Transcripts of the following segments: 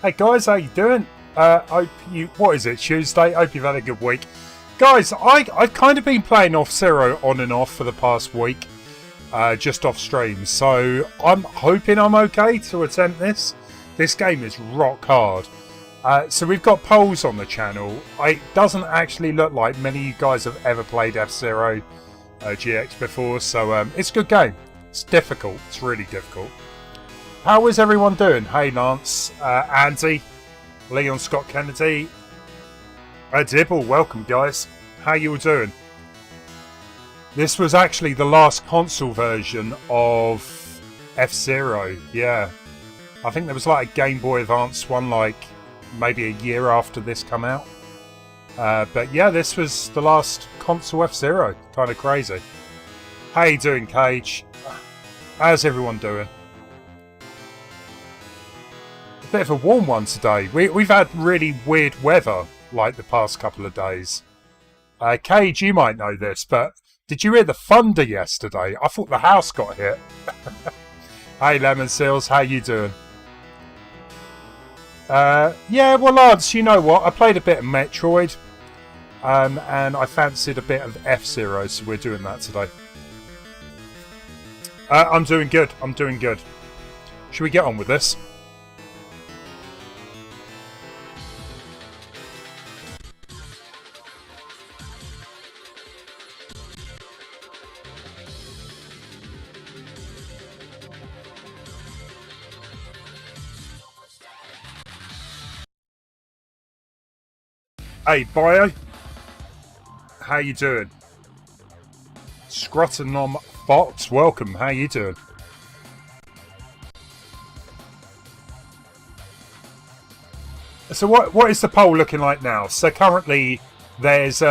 Hey guys, how you doing? Hope you. What is it? Tuesday. Hope you've had a good week, guys. I've kind of been playing Off-Zero on and off for the past week, just off stream. So I'm hoping I'm okay to attempt this. This game is rock hard. So we've got polls on the channel. It doesn't actually look like many of you guys have ever played F-Zero GX before, so it's a good game. It's difficult. It's really difficult. How is everyone doing? Hey Lance, Andy, Leon Scott Kennedy, Dibble, welcome guys. How you all doing? This was actually the last console version of F-Zero, yeah. I think there was like a Game Boy Advance one like maybe a year after this come out. But yeah, this was the last console F-Zero. Kind of crazy. How you doing, Cage? How's everyone doing? Bit of a warm one today. We've had really weird weather like the past couple of days. Cage, you might know this, but did you hear the thunder yesterday? I thought the house got hit. Hey Lemon Seals, how you doing? Yeah, well Lance, you know what? I played a bit of Metroid, and I fancied a bit of F-Zero, so we're doing that today. I'm doing good. I'm doing good. Should we get on with this? Hey Bio, how you doing? Scrotanom Fox, welcome. How you doing? So what is the poll looking like now? So currently there's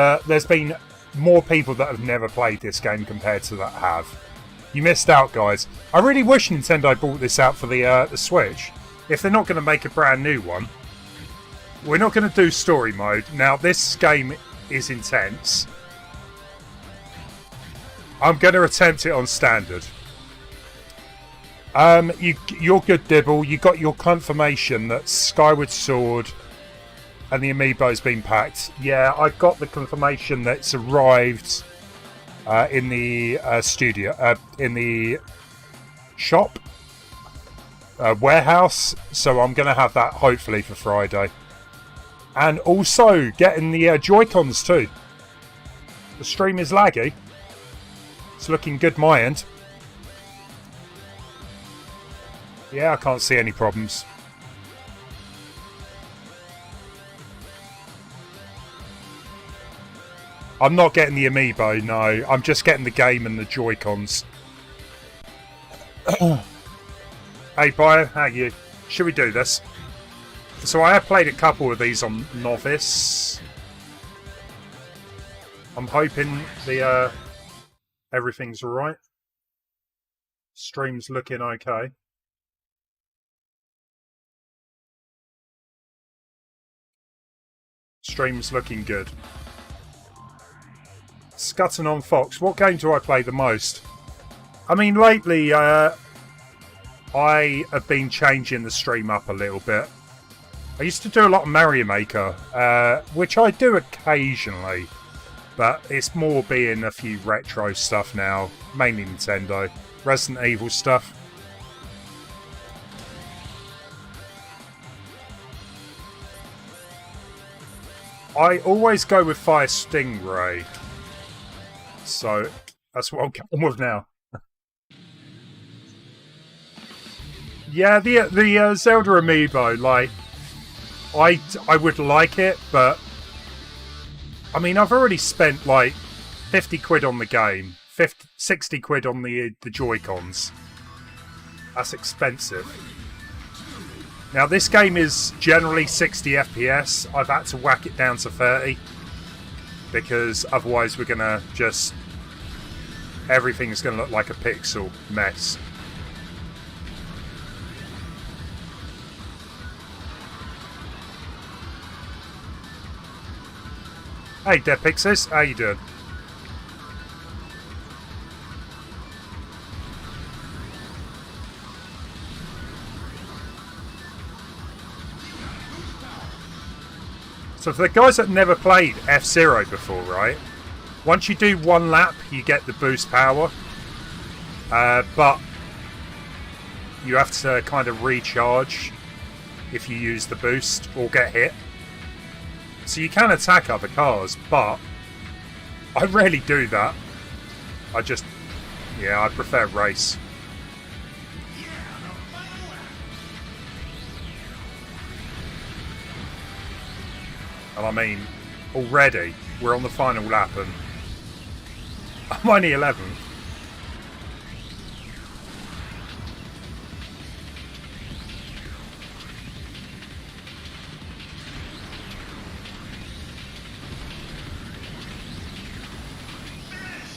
been more people that have never played this game compared to that have. You missed out, guys. I really wish Nintendo brought this out for the Switch. If they're not going to make a brand new one. We're not going to do story mode. Now, this game is intense. I'm going to attempt it on standard. You're good, Dibble. You got your confirmation that Skyward Sword and the Amiibo's been packed. Yeah, I got the confirmation that it's arrived in the studio, in the shop, warehouse. So I'm going to have that hopefully for Friday. And also getting the Joy-Cons too. The stream is laggy. It's looking good my end. Yeah, I can't see any problems. I'm not getting the Amiibo, no. I'm just getting the game and the Joy-Cons. Hey Bio, how are you? Should we do this? So I have played a couple of these on Novice. I'm hoping the everything's alright. Stream's looking okay. Stream's looking good. Scutton on Fox. What game do I play the most? I mean, lately I have been changing the stream up a little bit. I used to do a lot of Mario Maker, which I do occasionally, but it's more being a few retro stuff now, mainly Nintendo, Resident Evil stuff. I always go with Fire Stingray, so that's what I'm going with now. Yeah, the Zelda Amiibo, like, I would like it, but I mean, I've already spent like 50 quid on the game, 60 quid on the Joy-Cons. That's expensive. Now, this game is generally 60 FPS. I've had to whack it down to 30 because otherwise we're gonna just everything's gonna look like a pixel mess. Hey, Dead Pixis, how you doing? So for the guys that never played F-Zero before, right? Once you do one lap, you get the boost power. But you have to kind of recharge if you use the boost or get hit. So you can attack other cars, but I rarely do that. I prefer race. And I mean, already we're on the final lap and I'm only 11th.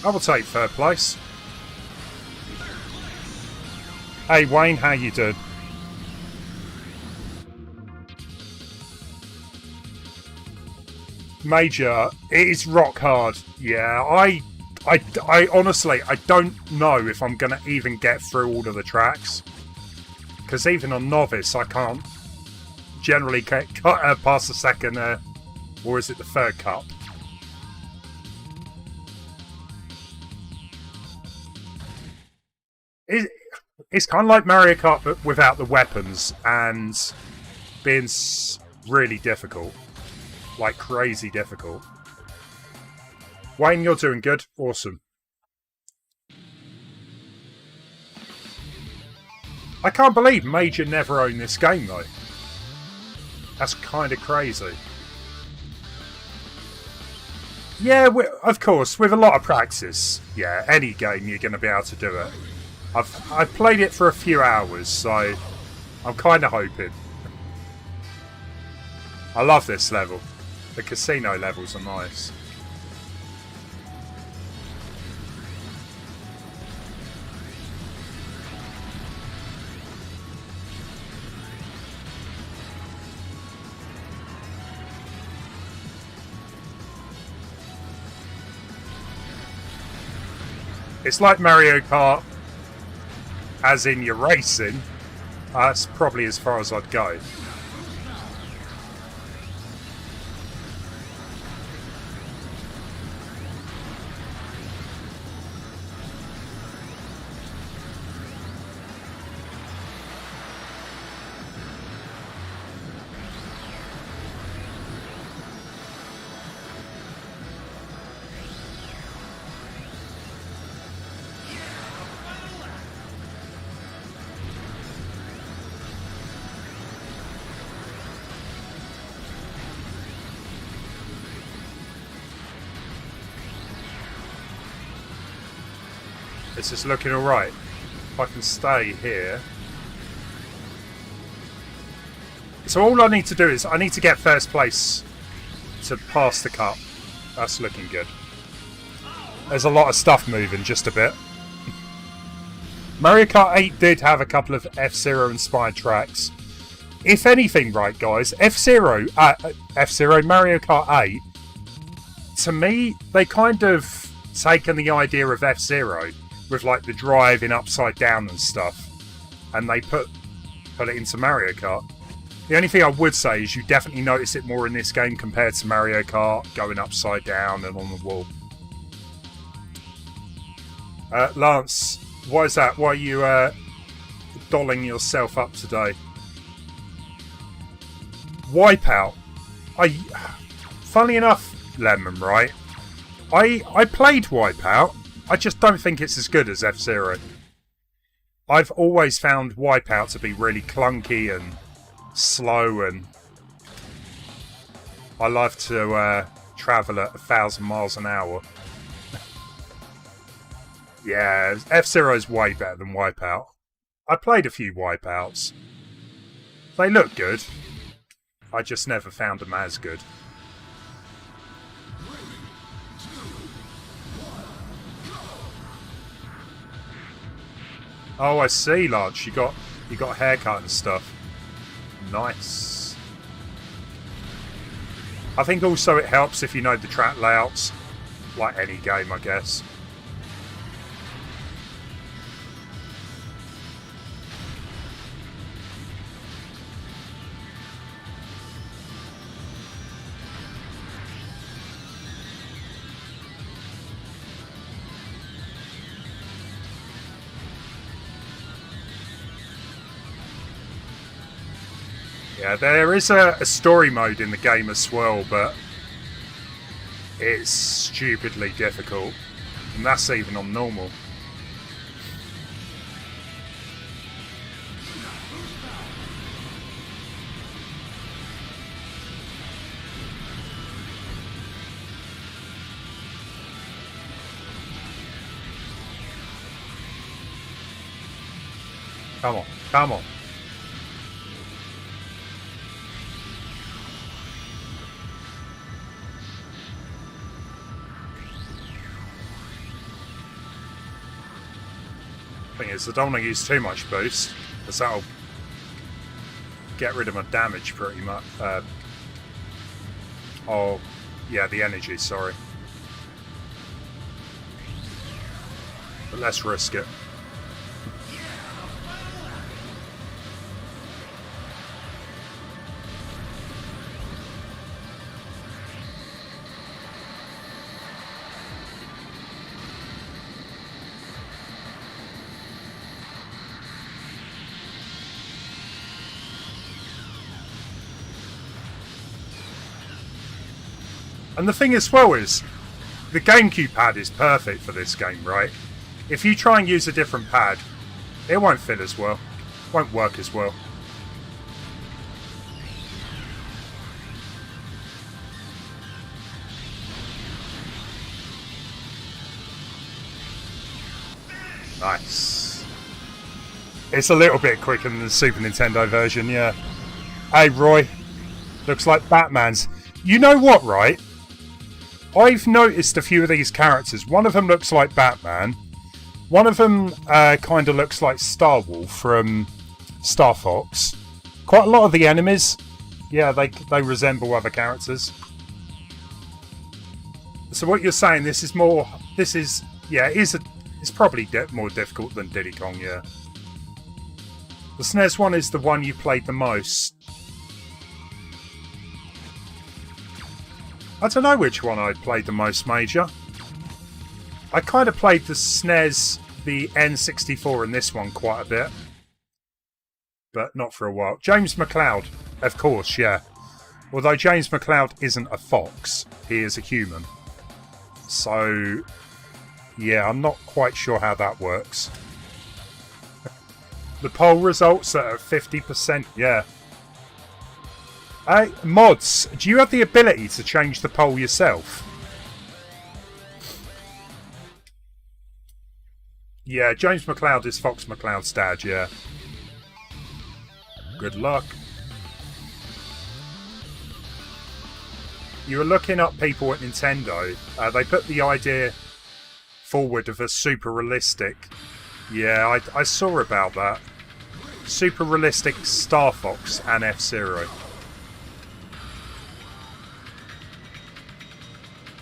I will take third place. Hey Wayne, how you doing? Major, it is rock hard. Yeah, I honestly, I don't know if I'm going to even get through all of the tracks. Because even on Novice, I can't generally get past the second, or is it the third cup? It's kind of like Mario Kart, but without the weapons, and being really difficult. Like crazy difficult. Wayne, you're doing good. Awesome. I can't believe Major never owned this game, though. That's kind of crazy. Yeah, of course, with a lot of practice, yeah, any game you're going to be able to do it. I've played it for a few hours, so I'm kind of hoping. I love this level. The casino levels are nice. It's like Mario Kart, as in you're racing. That's probably as far as I'd go. This is looking alright. If I can stay here. So all I need to do is I need to get first place to pass the cup. That's looking good. There's a lot of stuff moving just a bit. Mario Kart 8 did have a couple of F-Zero inspired tracks. If anything, right guys, F-Zero, Mario Kart 8, to me, they kind of taken the idea of F-Zero with like the driving upside down and stuff, and they put it into Mario Kart. The only thing I would say is you definitely notice it more in this game compared to Mario Kart going upside down and on the wall. Lance, why is that? Why are you dolling yourself up today? Wipeout. Funnily enough, Lemon, right? I played Wipeout. I just don't think it's as good as F-Zero. I've always found Wipeout to be really clunky and slow, and I love to travel at 1,000 miles an hour. Yeah, F-Zero's way better than Wipeout. I played a few Wipeouts. They look good. I just never found them as good. Oh, I see, Lance. You got a haircut and stuff. Nice. I think also it helps if you know the track layouts, like any game, I guess. Yeah, there is a story mode in the game as well, but it's stupidly difficult. And that's even on normal. Come on, come on. Thing is, I don't want to use too much boost, because that'll get rid of my damage pretty much. Oh, yeah, the energy, sorry. But let's risk it. And the thing as well is, the Gamecube pad is perfect for this game, right? If you try and use a different pad, it won't fit as well. Won't work as well. Nice. It's a little bit quicker than the Super Nintendo version, yeah. Hey, Roy. Looks like Batman's. You know what, right? I've noticed a few of these characters. One of them looks like Batman. One of them kind of looks like Starwolf from Star Fox. Quite a lot of the enemies, yeah, they resemble other characters. So what you're saying, it's probably more difficult than Diddy Kong, yeah. The SNES one is the one you played the most. I don't know which one I played the most, Major. I kind of played the SNES, the N64 and this one quite a bit. But not for a while. James McCloud, of course, yeah. Although James McCloud isn't a fox, he is a human. So, yeah, I'm not quite sure how that works. The poll results are at 50%, yeah. Mods, do you have the ability to change the poll yourself? Yeah, James McCloud is Fox McCloud's dad, yeah. Good luck. You were looking up people at Nintendo. They put the idea forward of a super realistic... Yeah, I saw about that. Super realistic Star Fox and F-Zero.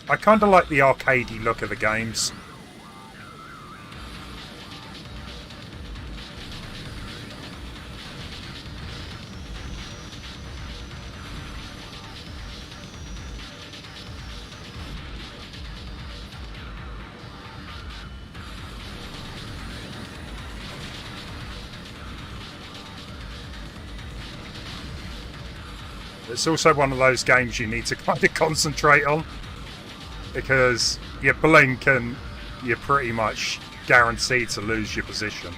I kind of like the arcadey look of the games. It's also one of those games you need to kind of concentrate on. Because you blink and you're pretty much guaranteed to lose your position.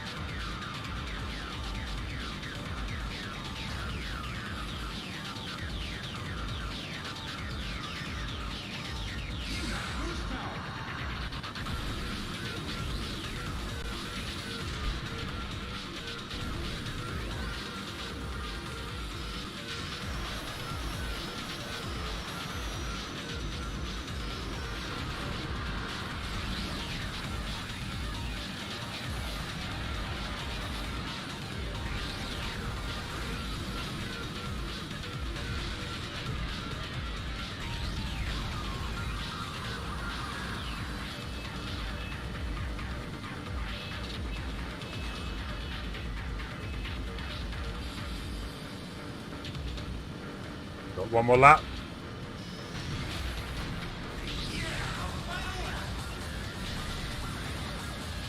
Got one more lap.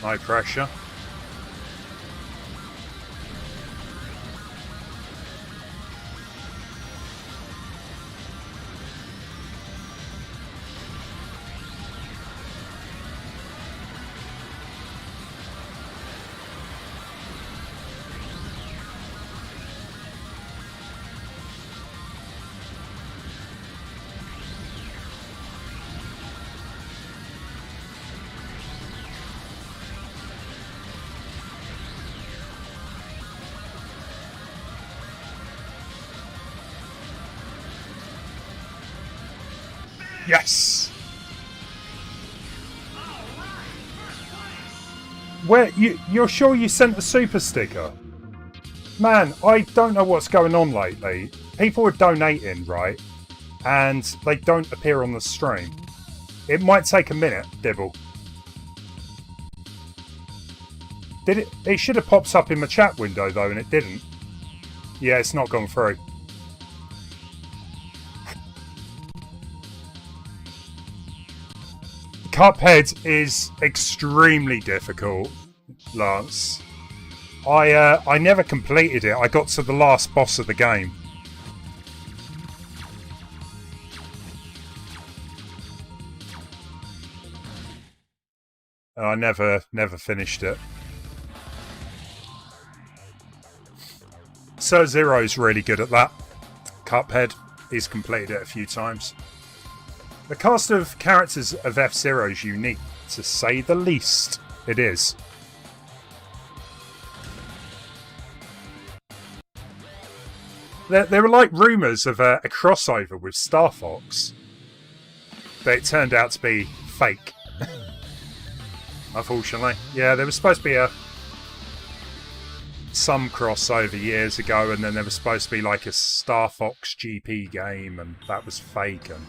No pressure. Yes! Where you're sure you sent the super sticker? Man, I don't know what's going on lately. People are donating, right? And they don't appear on the stream. It might take a minute, Dibble. Did it? It should have popped up in my chat window though, and it didn't. Yeah, it's not gone through. Cuphead is extremely difficult, Lance. I never completed it. I got to the last boss of the game. And I never finished it. Sir Zero's really good at that. Cuphead, he's completed it a few times. The cast of characters of F-Zero is unique, to say the least. It is. There were like rumours of a crossover with Star Fox, but it turned out to be fake. Unfortunately. Yeah, there was supposed to be some crossover years ago, and then there was supposed to be like a Star Fox GP game, and that was fake. And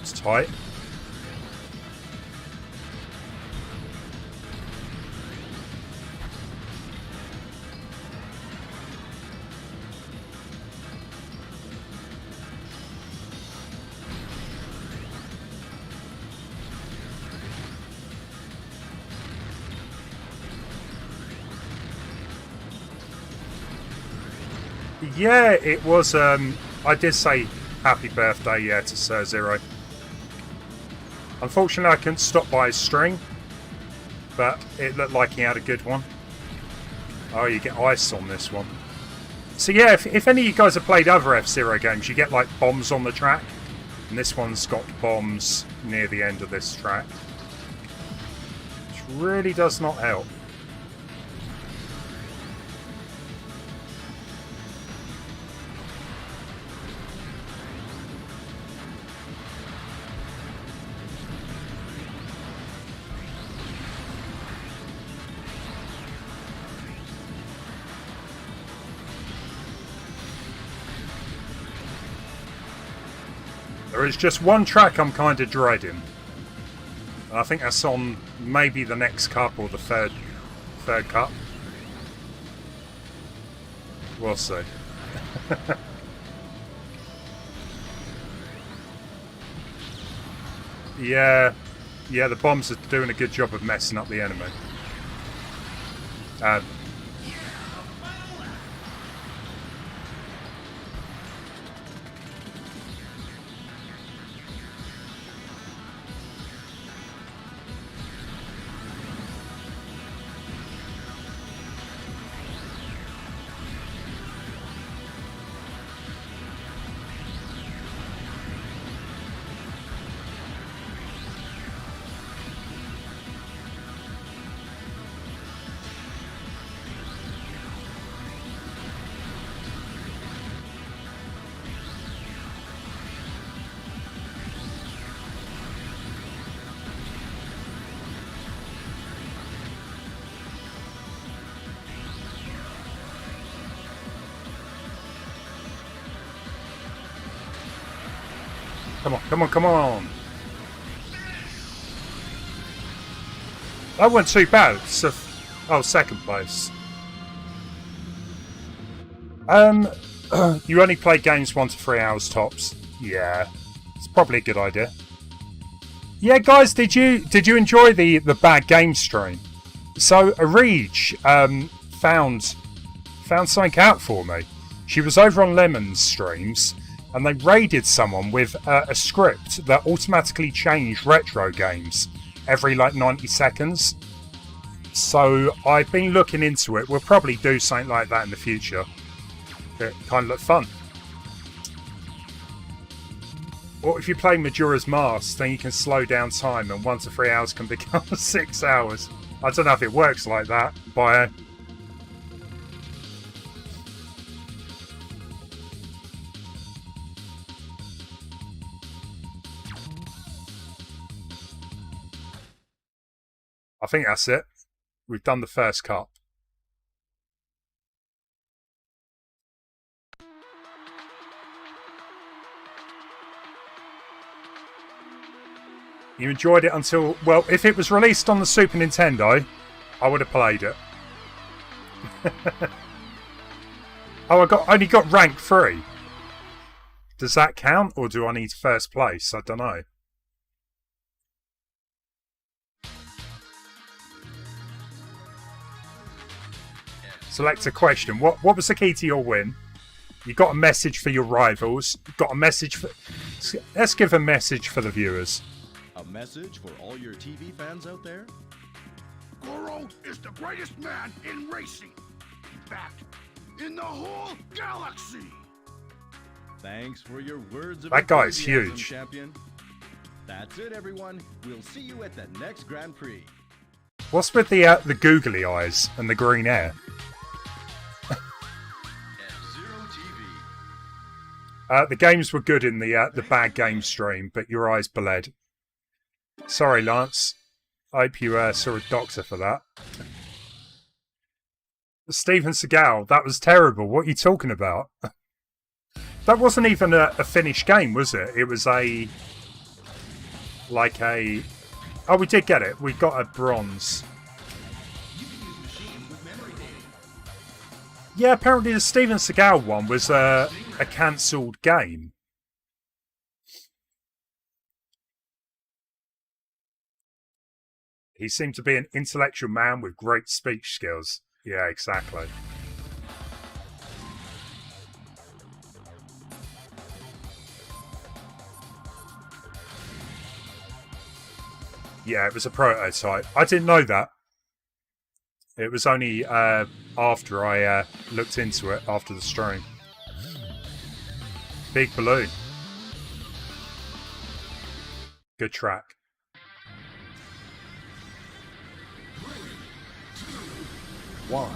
it's tight. Yeah, it was. I did say happy birthday, yeah, to Sir Zero. Unfortunately, I couldn't stop by his stream, but it looked like he had a good one. Oh, you get ice on this one. So yeah, if any of you guys have played other F-Zero games, you get like bombs on the track, and this one's got bombs near the end of this track, which really does not help. There is just one track I'm kind of dreading. And I think that's on maybe the next cup or the third cup. We'll see. Yeah, the bombs are doing a good job of messing up the enemy. Come on. That wasn't too bad. So, second place. You only play games 1 to 3 hours tops. Yeah, it's probably a good idea. Yeah, guys, did you enjoy the bad game stream? So Arij found something out for me. She was over on Lemon's streams, and they raided someone with a script that automatically changed retro games every like 90 seconds. So I've been looking into it. We'll probably do something like that in the future. It kind of looked fun. Or if you play Majora's Mask, then you can slow down time and 1 to 3 hours can become 6 hours. I don't know if it works like that, Bio. I think that's it. We've done the first cup. You enjoyed it until... Well, if it was released on the Super Nintendo, I would have played it. Oh, only got rank 3. Does that count, or do I need first place? I don't know. Select a question. What was the key to your win? You got a message for your rivals. You got a message for... Let's give a message for the viewers. A message for all your TV fans out there? Goro is the greatest man in racing. In fact, in the whole galaxy. Thanks for your words of that guy's enthusiasm, huge. Champion. That's it, everyone. We'll see you at the next Grand Prix. What's with the googly eyes and the green hair? The games were good in the bad game stream, but your eyes bled. Sorry, Lance. I hope you saw a doctor for that. Steven Seagal, that was terrible. What are you talking about? That wasn't even a finished game, was it? It was a... Like a... Oh, we did get it. We got a bronze. Yeah, apparently the Steven Seagal one was a cancelled game. He seemed to be an intellectual man with great speech skills. Yeah, exactly. Yeah, it was a prototype. I didn't know that. It was only after I looked into it after the stream. Big Balloon. Good track. 1.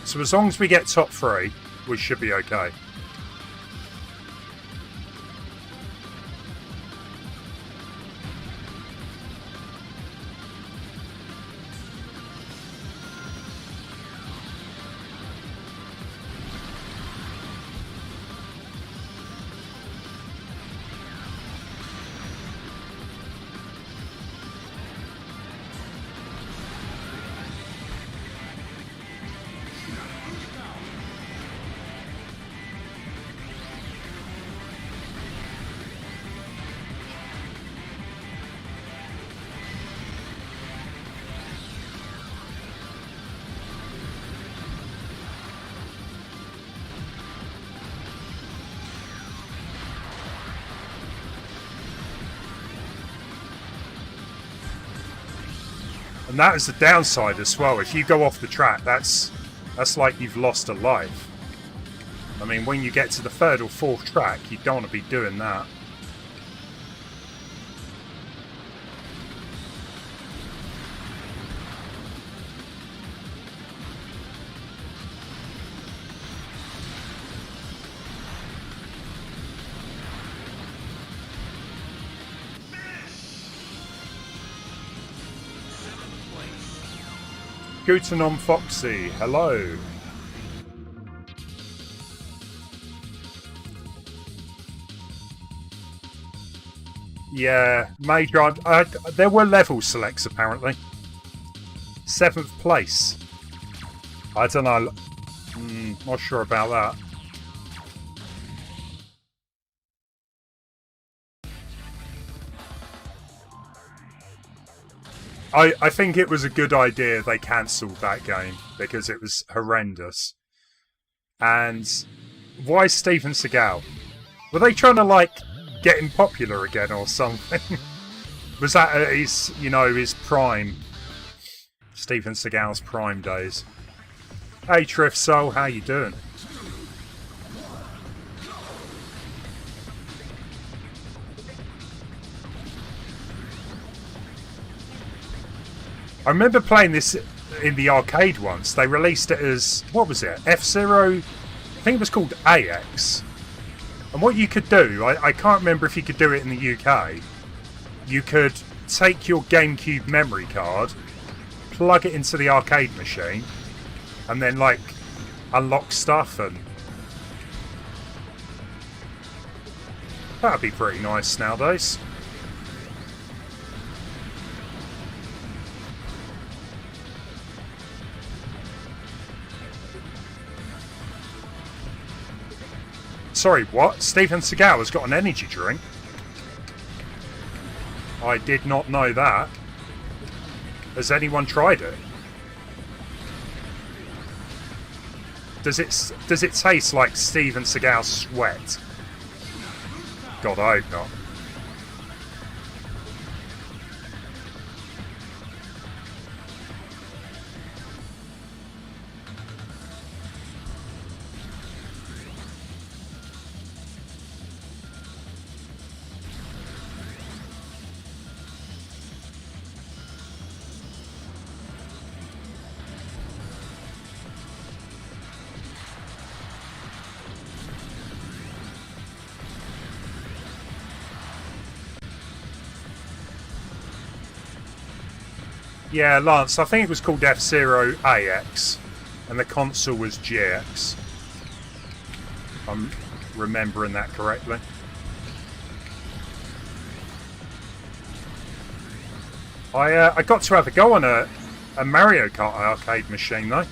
So as long as we get top 3, we should be okay. And that is the downside as well. If you go off the track, that's like you've lost a life. I mean, when you get to the 3rd or 4th track, you don't want to be doing that. Guten on Foxy, hello. Yeah, Major. There were level selects apparently. 7th place. I don't know. Not sure about that. I think it was a good idea they cancelled that game because it was horrendous. And why Steven Seagal? Were they trying to like get him popular again or something? Was that his, his prime Steven Seagal's prime days. Hey Triff Soul, how you doing? I remember playing this in the arcade once. They released it as, what was it? F-Zero? I think it was called AX. And what you could do, I can't remember if you could do it in the UK. You could take your GameCube memory card, plug it into the arcade machine, and then like unlock stuff, and that'd be pretty nice nowadays. Sorry, what? Steven Seagal has got an energy drink? I did not know that. Has anyone tried it? Does it taste like Steven Seagal's sweat? God, I hope not. Yeah, Lance, I think it was called F-Zero AX, and the console was GX. I'm remembering that correctly. I got to have a go on a Mario Kart arcade machine, though.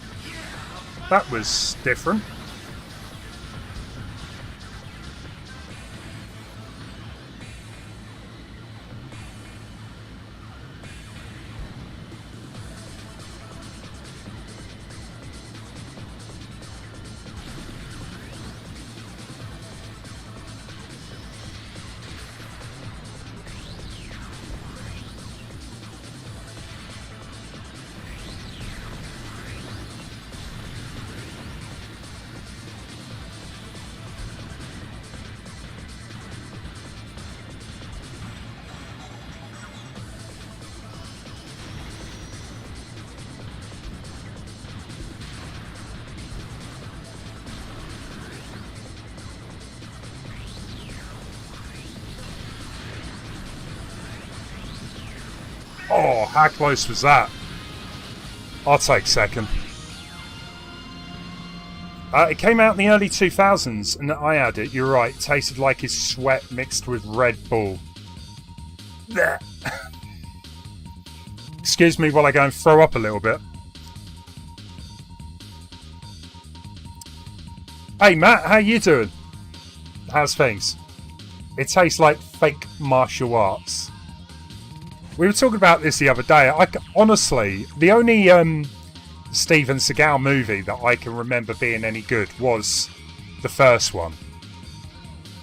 That was different. Oh, how close was that? I'll take second. It came out in the early 2000s, and I had it. You're right. It tasted like his sweat mixed with Red Bull. Excuse me while I go and throw up a little bit. Hey Matt, how you doing? How's things? It tastes like fake martial arts. We were talking about this the other day. Honestly, the only Steven Seagal movie that I can remember being any good was the first one.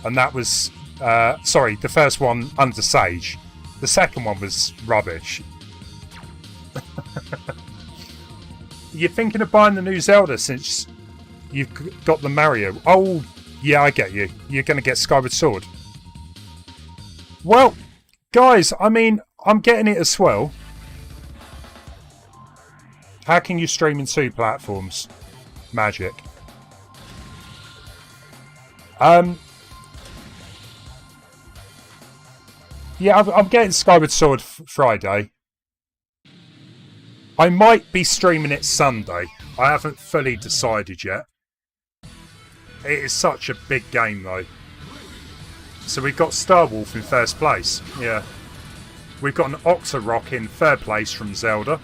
And that was... the first one, Under Sage. The second one was rubbish. You're thinking of buying the new Zelda since you've got the Mario. Oh, yeah, I get you. You're going to get Skyward Sword. Well, guys, I mean... I'm getting it as well. How can you stream in 2 platforms? Magic. Yeah, I'm getting Skyward Sword Friday. I might be streaming it Sunday. I haven't fully decided yet. It is such a big game though. So we've got Star Wolf in first place. Yeah. We've got an Octorok in third place from Zelda.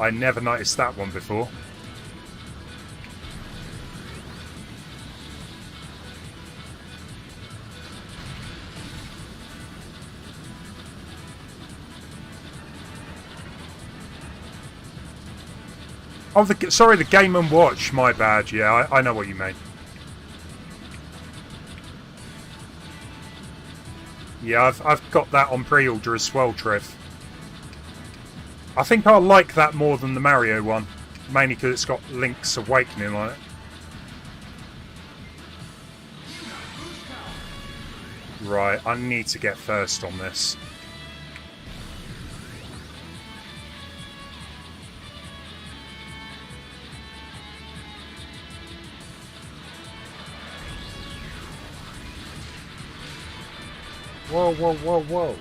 I never noticed that one before. Oh, sorry, the Game & Watch. My bad. Yeah, I know what you mean. Yeah, I've got that on pre-order as well, Trev. I think I like that more than the Mario one, mainly because it's got Link's Awakening on it. Right, I need to get first on this. Whoa, whoa, whoa, whoa.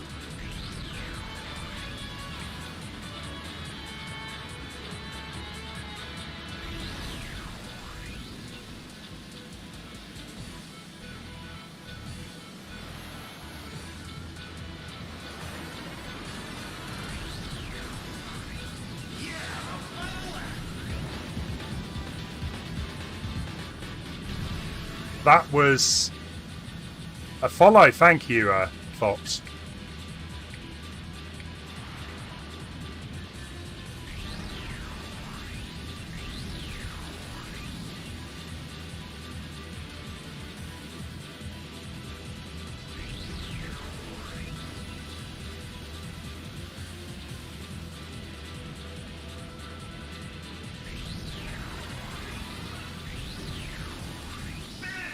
That was a follow, thank you, Fox.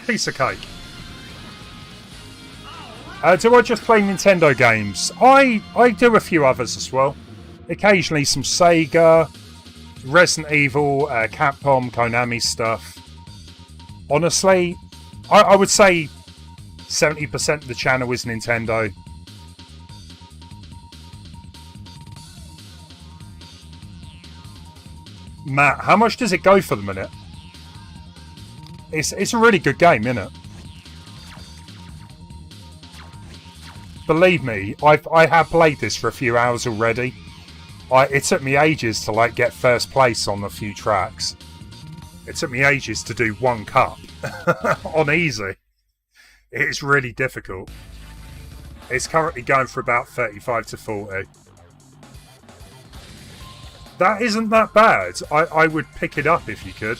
Piece of cake. Do I just play Nintendo games? I do a few others as well. Occasionally some Sega, Resident Evil, Capcom, Konami stuff. Honestly, I would say 70% of the channel is Nintendo. Matt, how much does it go for the minute? It's a really good game, isn't it? Believe me, I have played this for a few hours already. It took me ages to like get first place on a few tracks. It took me ages to do one cup on easy. It's really difficult. It's currently going for about 35 to 40. That isn't that bad. I would pick it up if you could.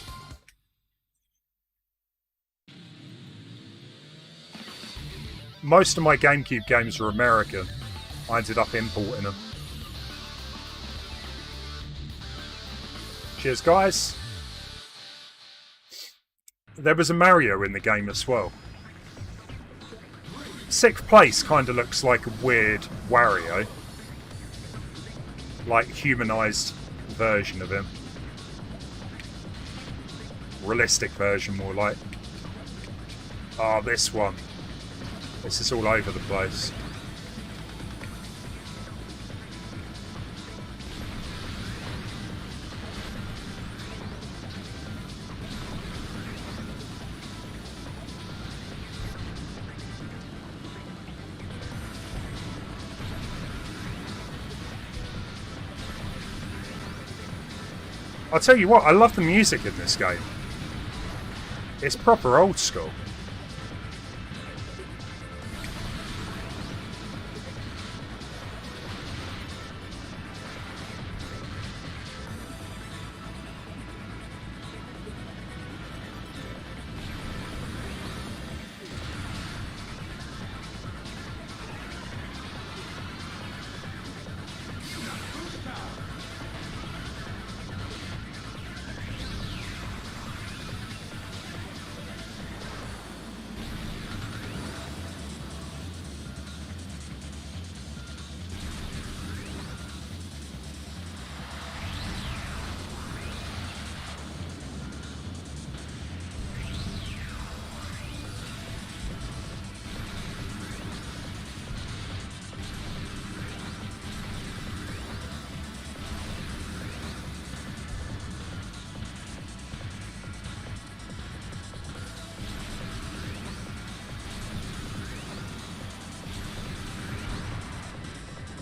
Most of my GameCube games are American. I ended up importing them. Cheers, guys. There was a Mario in the game as well. Sixth place kind of looks like a weird Wario. Like humanized version of him. Realistic version, more like. Ah, this one. This is all over the place. I'll tell you what, I love the music in this game. It's proper old school.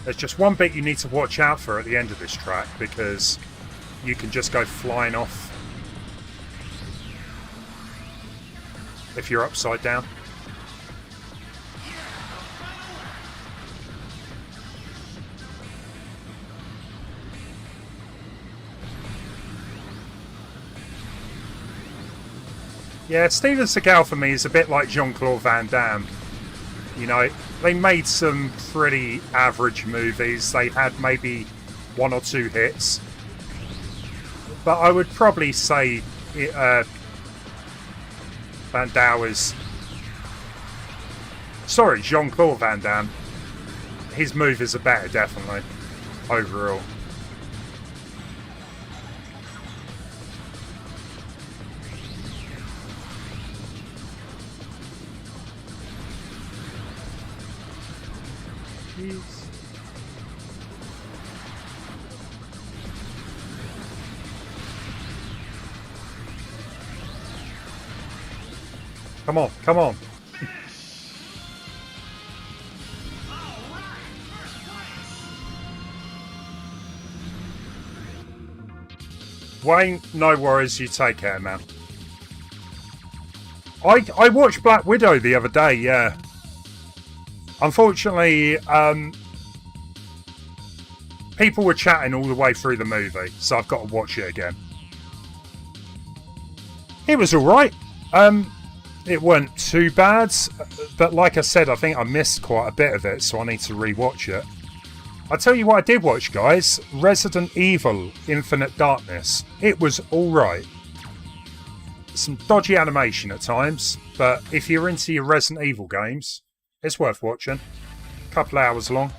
There's just one bit you need to watch out for at the end of this track, because you can just go flying off if you're upside down. Yeah, Steven Seagal for me is a bit like Jean-Claude Van Damme. You know, they made some pretty average movies. They had maybe one or two hits. But I would probably say Van Damme is... Sorry, Jean-Claude Van Damme. His movies are better, definitely, overall. Jeez. Come on, come on. Wayne, no worries, you take care, man. I watched Black Widow the other day, yeah. Unfortunately, people were chatting all the way through the movie, so I've got to watch it again. It was alright. It weren't too bad, but like I said, I think I missed quite a bit of it, so I need to rewatch it. I'll tell you what I did watch, guys. Resident Evil Infinite Darkness. It was alright. Some dodgy animation at times, but if you're into your Resident Evil games, it's worth watching. A couple hours long.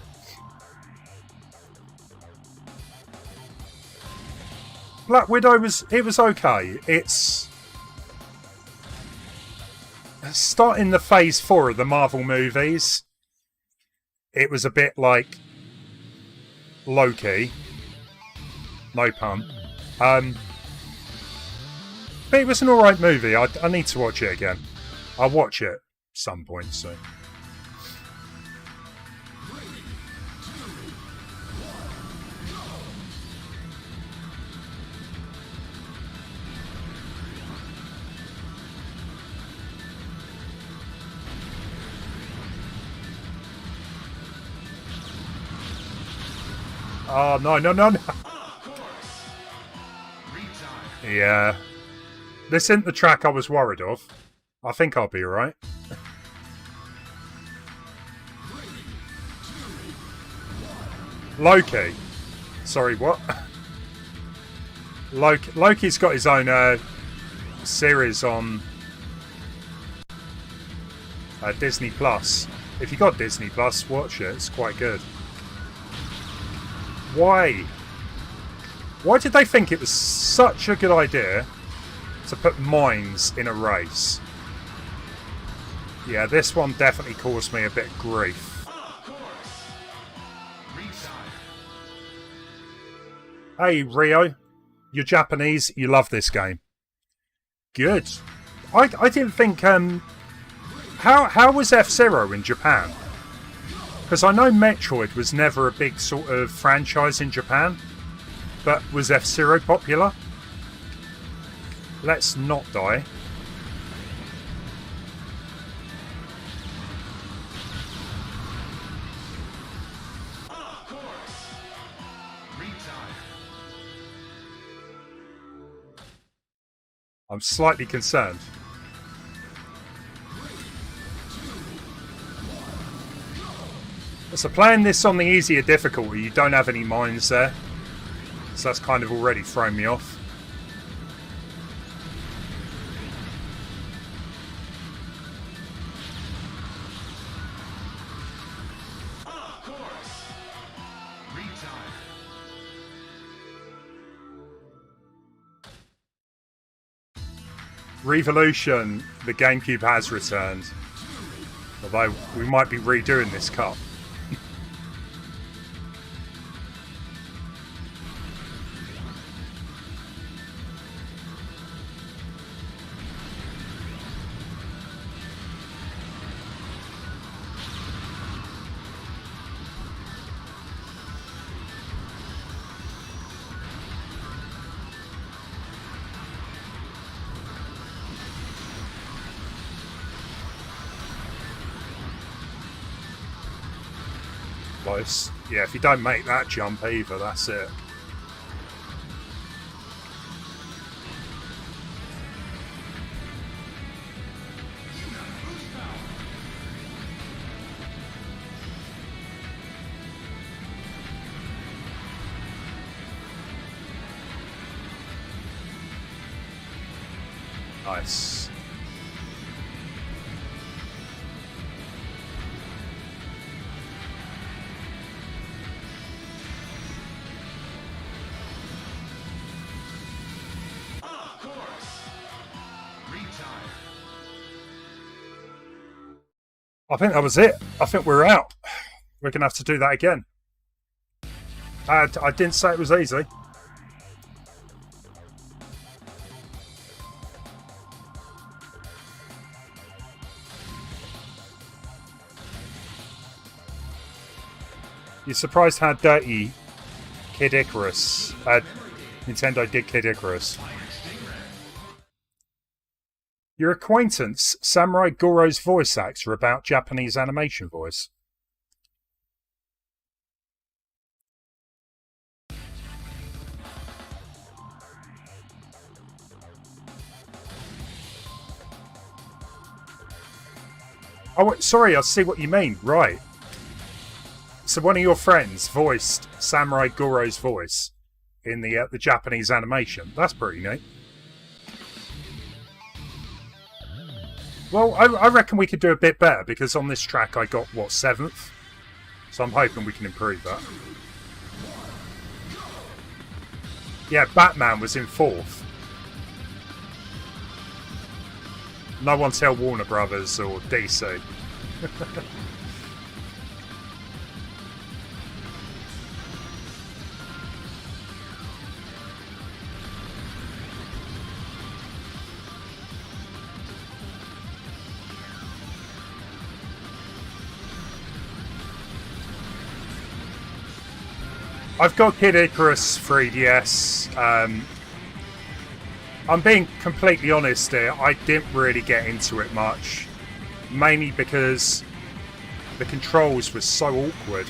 Black Widow was okay. It's starting the phase 4 of the Marvel movies. It was a bit like Loki. No pun. But it was an alright movie. I need to watch it again. I'll watch it some point soon. Oh, no. Yeah. This isn't the track I was worried of. I think I'll be alright. Loki. Sorry, what? Loki's got his own series on Disney Plus. If you got Disney Plus, watch it. It's quite good. Why? Why did they think it was such a good idea to put mines in a race? Yeah, this one definitely caused me a bit of grief. Hey, Rio. You're Japanese. You love this game. Good. I didn't think... How was F-Zero in Japan? Because I know Metroid was never a big sort of franchise in Japan. But was F-Zero popular? Let's not die. I'm slightly concerned. So playing this on the easier difficulty, you don't have any mines there. So that's kind of already thrown me off. Revolution, the GameCube has returned. Although we might be redoing this cup. Close. Yeah, if you don't make that jump either, that's it. Nice. I think that was it. I think we're out. We're going to have to do that again. I didn't say it was easy. You're surprised how dirty Kid Icarus, Nintendo did Kid Icarus. Your acquaintance, Samurai Goro's voice actor about Japanese animation voice. Oh, sorry, I see what you mean. Right. So one of your friends voiced Samurai Goro's voice in the Japanese animation. That's pretty neat. Well, I reckon we could do a bit better because on this track I got, what, 7th? So I'm hoping we can improve that. Yeah, Batman was in 4th. No one tell Warner Brothers or DC. I've got Kid Icarus 3DS. I'm being completely honest here. I didn't really get into it much. Mainly because the controls were so awkward.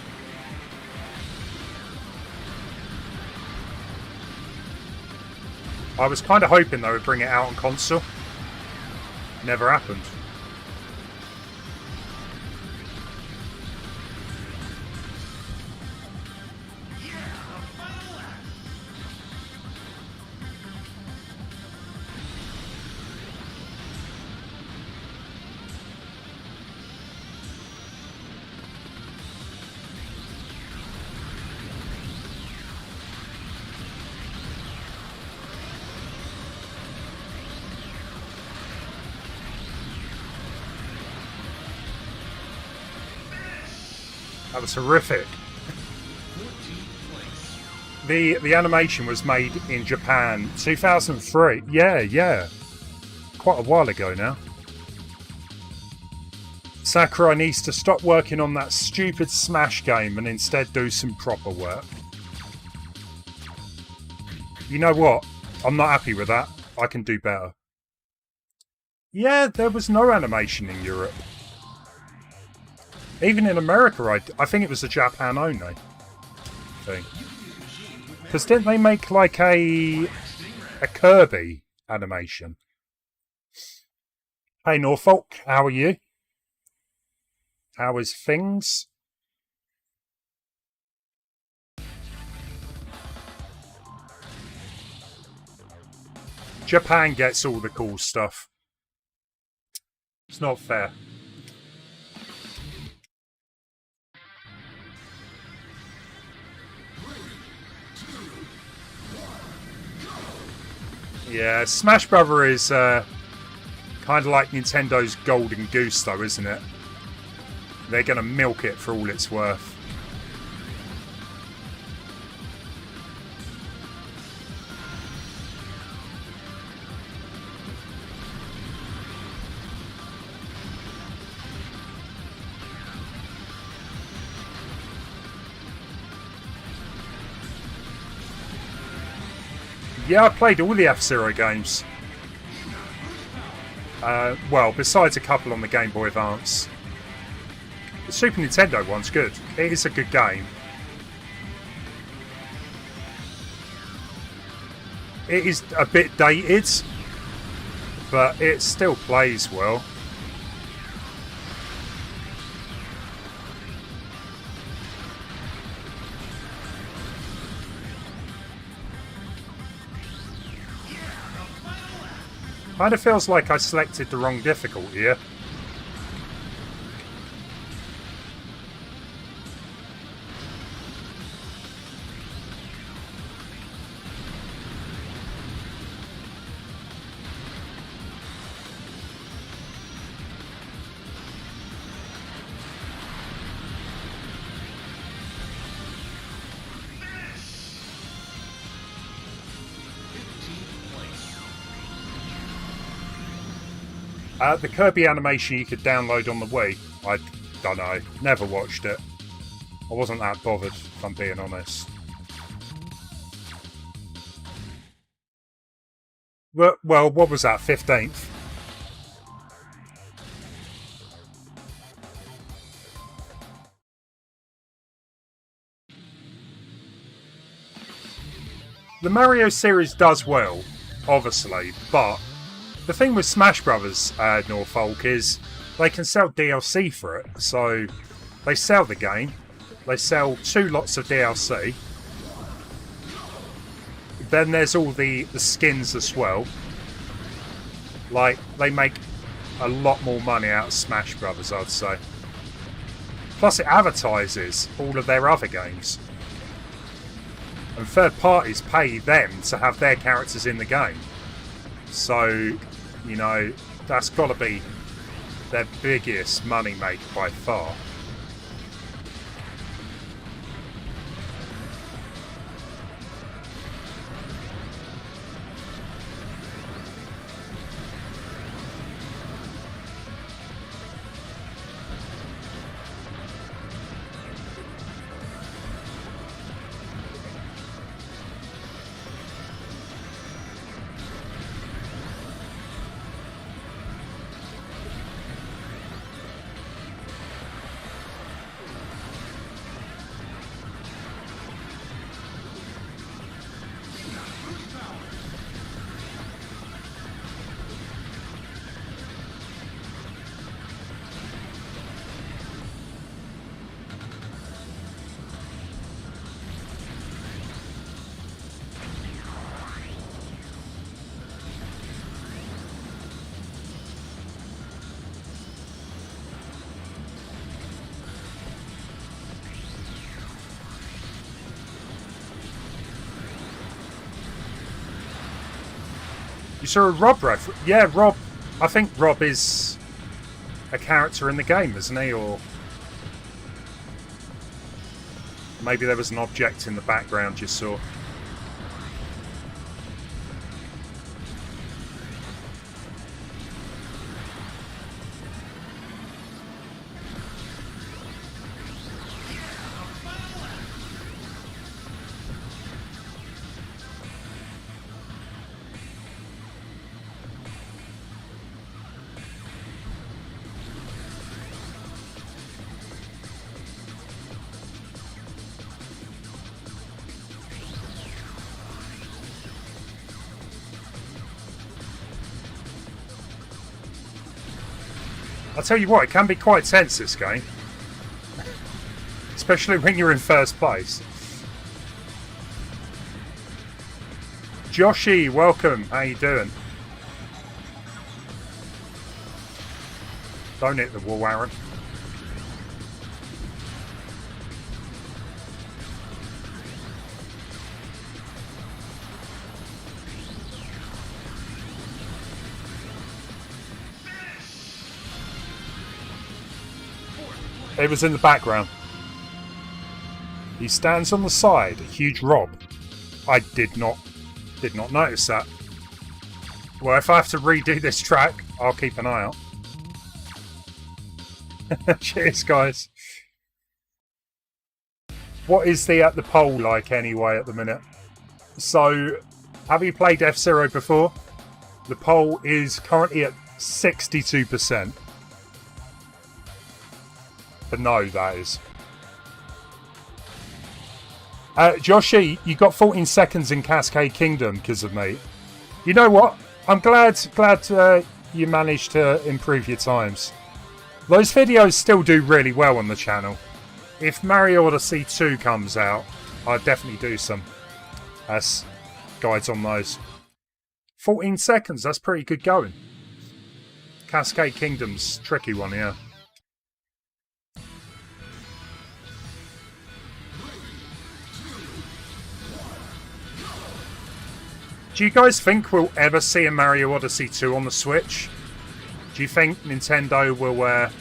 I was kind of hoping they would bring it out on console. Never happened. That was horrific. The animation was made in Japan 2003. Yeah. Quite a while ago now. Sakurai needs to stop working on that stupid Smash game and instead do some proper work. You know what? I'm not happy with that. I can do better. Yeah, there was no animation in Europe. Even in America, I think it was a Japan only thing. Because didn't they make like a Kirby animation? Hey Norfolk, how are you? How is things? Japan gets all the cool stuff. It's not fair. Yeah, Smash Brother is kind of like Nintendo's golden goose, though, isn't it? They're going to milk it for all it's worth. Yeah, I played all the F-Zero games. Well, besides a couple on the Game Boy Advance. The Super Nintendo one's good. It is a good game. It is a bit dated, but it still plays well. Kind of feels like I selected the wrong difficulty here. The Kirby animation you could download on the Wii. I don't know. Never watched it. I wasn't that bothered, if I'm being honest. Well, what was that? 15th? The Mario series does well, obviously, but the thing with Smash Brothers, Norfolk, is they can sell DLC for it. So they sell the game, they sell 2 lots of DLC, then there's all the skins as well. Like, they make a lot more money out of Smash Brothers, I'd say. Plus it advertises all of their other games. And third parties pay them to have their characters in the game. So, you know, that's got to be their biggest money maker by far. You saw a Rob reference? Yeah, Rob. I think Rob is a character in the game, isn't he? Or maybe there was an object in the background you saw. I'll tell you what, it can be quite tense, this game. Especially when you're in first place. Joshy, welcome. How you doing? Don't hit the wall, Aaron. It was in the background. He stands on the side, a huge Rob. I did not notice that. Well, if I have to redo this track, I'll keep an eye out. Cheers, guys. What is the poll like anyway at the minute? So, have you played F-Zero before? The poll is currently at 62%. But no, that is. Joshy, you got 14 seconds in Cascade Kingdom because of me. You know what? I'm glad you managed to improve your times. Those videos still do really well on the channel. If Mario Odyssey 2 comes out, I'll definitely do some guides on those. 14 seconds, that's pretty good going. Cascade Kingdom's tricky one, yeah. Do you guys think we'll ever see a Mario Odyssey 2 on the Switch? Do you think Nintendo will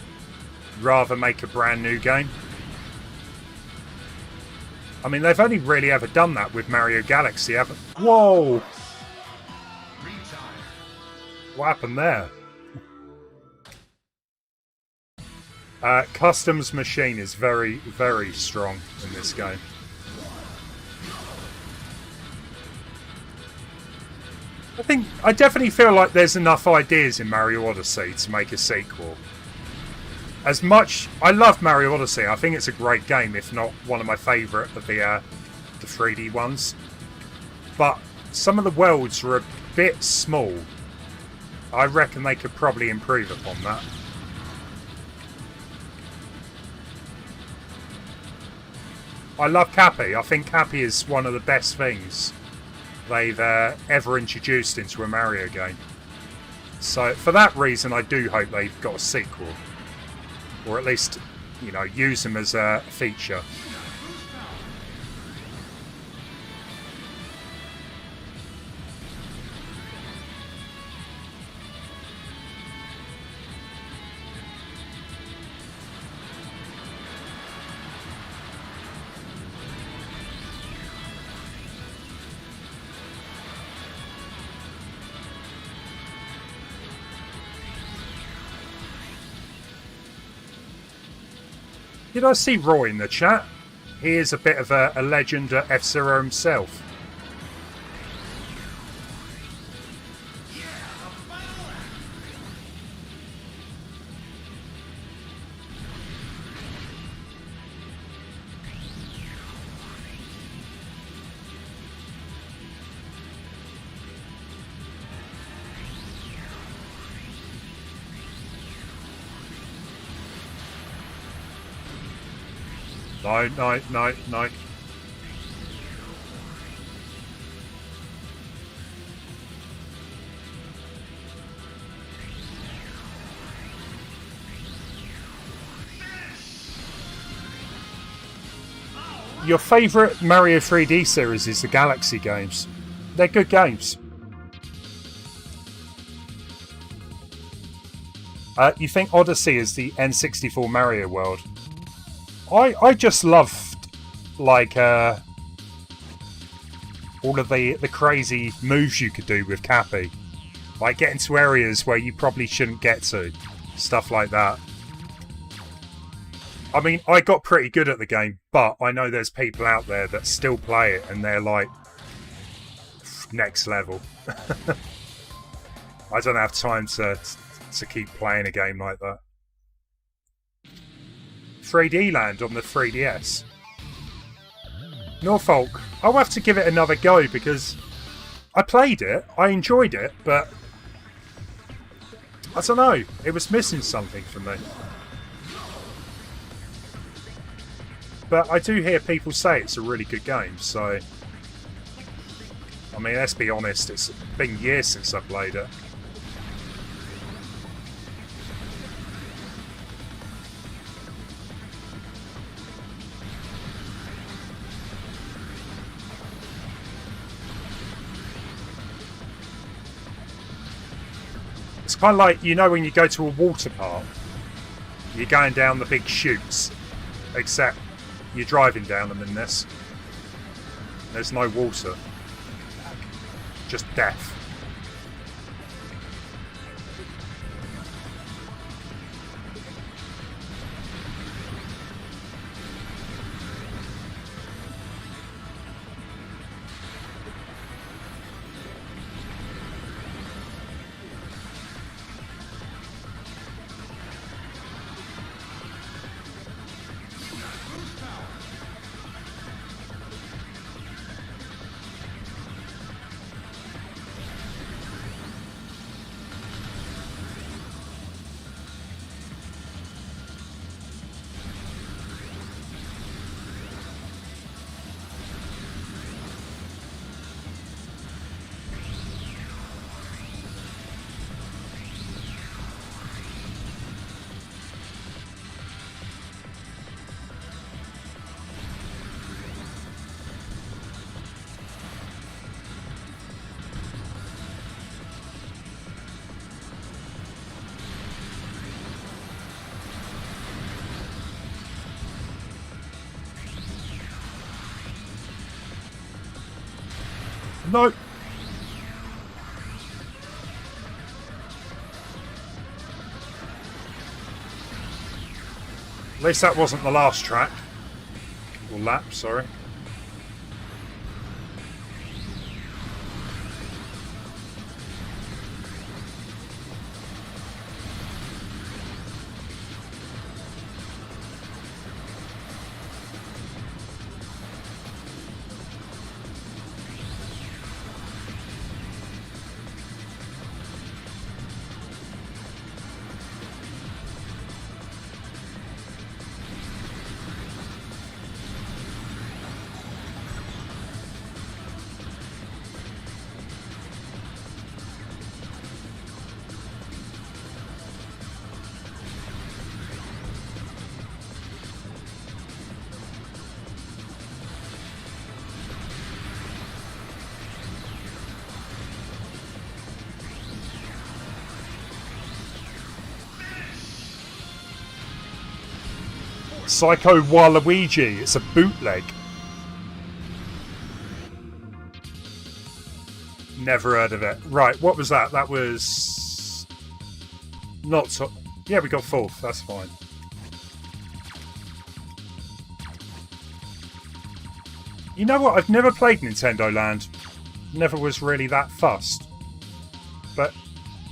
rather make a brand new game? I mean, they've only really ever done that with Mario Galaxy, haven't they? Whoa! What happened there? Customs machine is very, very strong in this game. I definitely feel like there's enough ideas in Mario Odyssey to make a sequel. As much, I love Mario Odyssey. I think it's a great game, if not one of my favourite of the 3D ones. But some of the worlds are a bit small. I reckon they could probably improve upon that. I love Cappy. I think Cappy is one of the best things they've ever introduced into a Mario game. So for that reason, I do hope they've got a sequel. Or at least, you know, use them as a feature. Did I see Roy in the chat? He is a bit of a legend at F-Zero himself. No. Your favourite Mario 3D series is the Galaxy games. They're good games. You think Odyssey is the N64 Mario world? I just loved, like, all of the crazy moves you could do with Cappy. Like, getting to areas where you probably shouldn't get to. Stuff like that. I mean, I got pretty good at the game, but I know there's people out there that still play it, and they're, like, next level. I don't have time to keep playing a game like that. 3D Land on the 3DS. Norfolk, I'll have to give it another go because I played it, I enjoyed it, but I don't know, it was missing something for me. But I do hear people say it's a really good game, so I mean, let's be honest, it's been years since I played it. It's kind of like, you know, when you go to a water park, you're going down the big chutes, except you're driving down them in this. There's no water, just death. No. At least that wasn't the last track. Or lap, sorry. Psycho Waluigi. It's a bootleg. Never heard of it. Right, what was that? That was... not so... yeah, we got fourth. That's fine. You know what? I've never played Nintendo Land. Never was really that fussed. But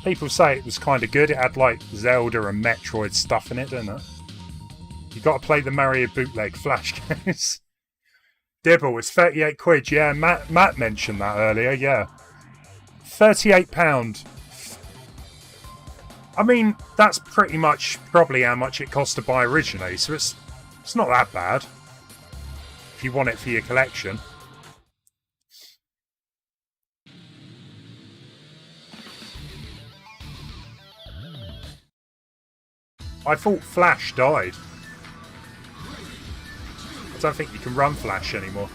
people say it was kind of good. It had like Zelda and Metroid stuff in it, didn't it? You got to play the Mario bootleg Flash games. Dibble, it's 38 quid. Yeah, Matt mentioned that earlier. Yeah, £38. I mean, that's pretty much probably how much it cost to buy originally. So it's not that bad if you want it for your collection. I thought Flash died. I don't think you can run Flash anymore.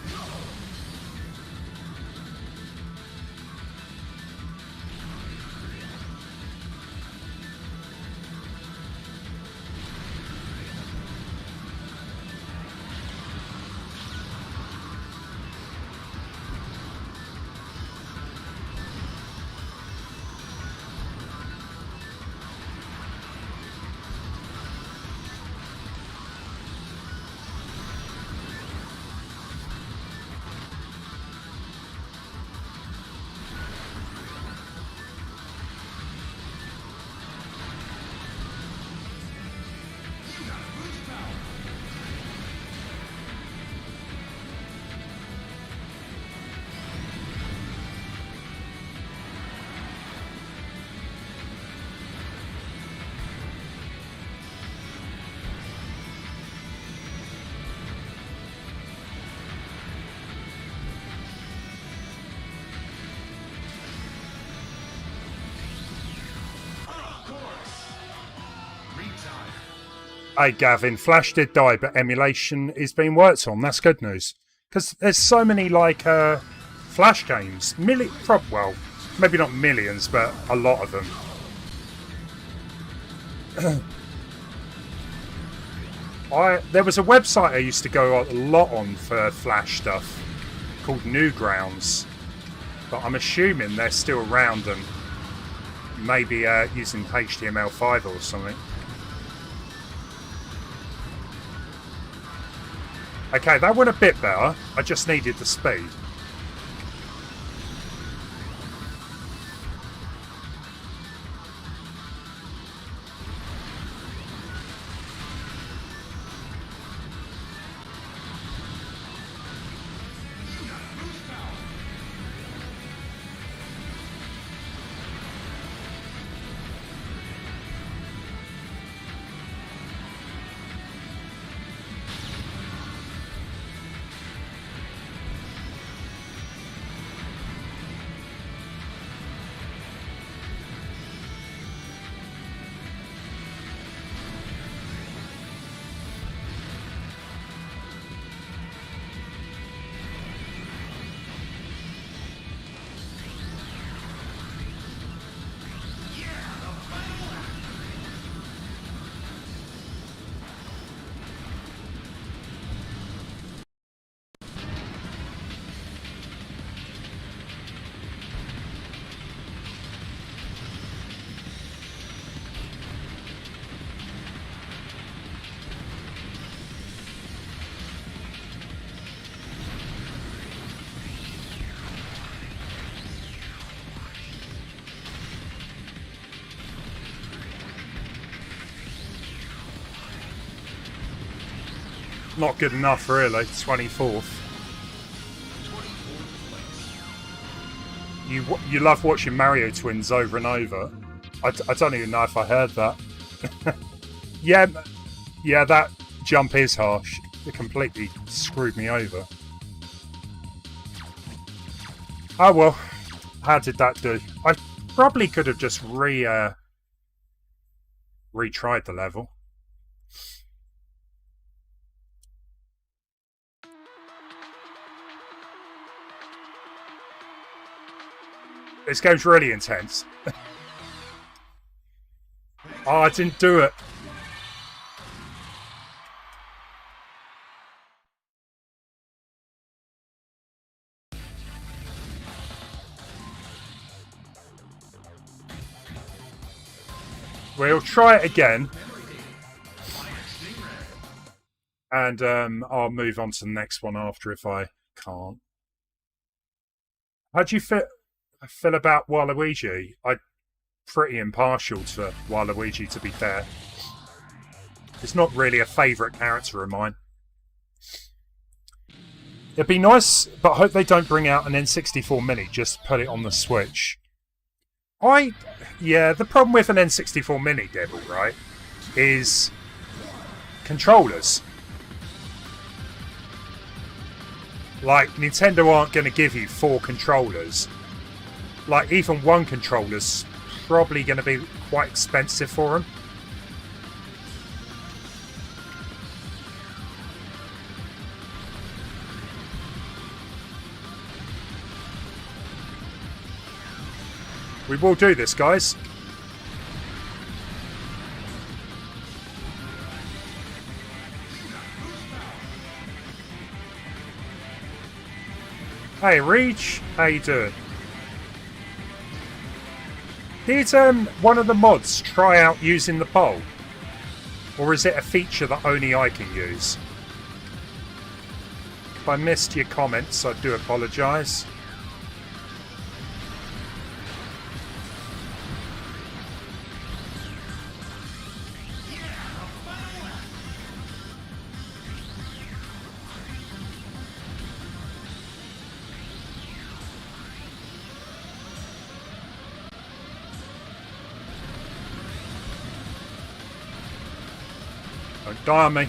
Hey Gavin, Flash did die, but emulation is being worked on. That's good news. Because there's so many like Flash games. Well, maybe not millions, but a lot of them. There was a website I used to go a lot on for Flash stuff called Newgrounds. But I'm assuming they're still around and maybe using HTML5 or something. Okay, that went a bit better. I just needed the speed. Not good enough, really. 24th. You love watching Mario Twins over and over. I don't even know if I heard that. yeah, that jump is harsh. It completely screwed me over. Oh well, how did that do? I probably could have just retried the level. This game's really intense. Oh, I didn't do it. We'll try it again. And I'll move on to the next one after if I can't. How do you feel about Waluigi? I'm pretty impartial to Waluigi, to be fair. It's not really a favourite character of mine. It'd be nice, but I hope they don't bring out an N64 Mini, just put it on the Switch. Yeah, the problem with an N64 Mini, Devil, right, is controllers. Like, Nintendo aren't going to give you 4 controllers. Like, even one controller's probably going to be quite expensive for them. We will do this, guys. Hey, Reach, how you doing? Did one of the mods try out using the pole? Or is it a feature that only I can use? If I missed your comments, I do apologise. Don't die on me.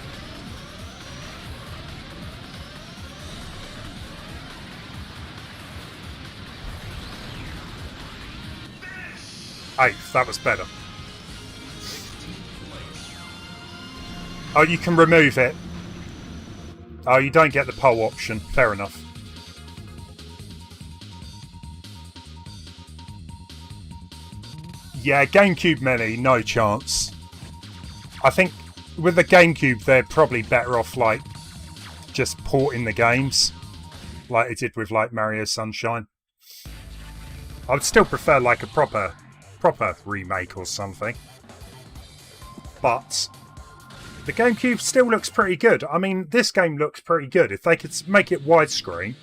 Eighth, that was better. Oh, you can remove it. Oh, you don't get the pole option. Fair enough. Yeah, Gamecube Mini, no chance. I think with the Gamecube, they're probably better off, like, just porting the games, like it did with, like, Mario Sunshine. I would still prefer, like, a proper remake or something. But the Gamecube still looks pretty good. I mean, this game looks pretty good. If they could make it widescreen,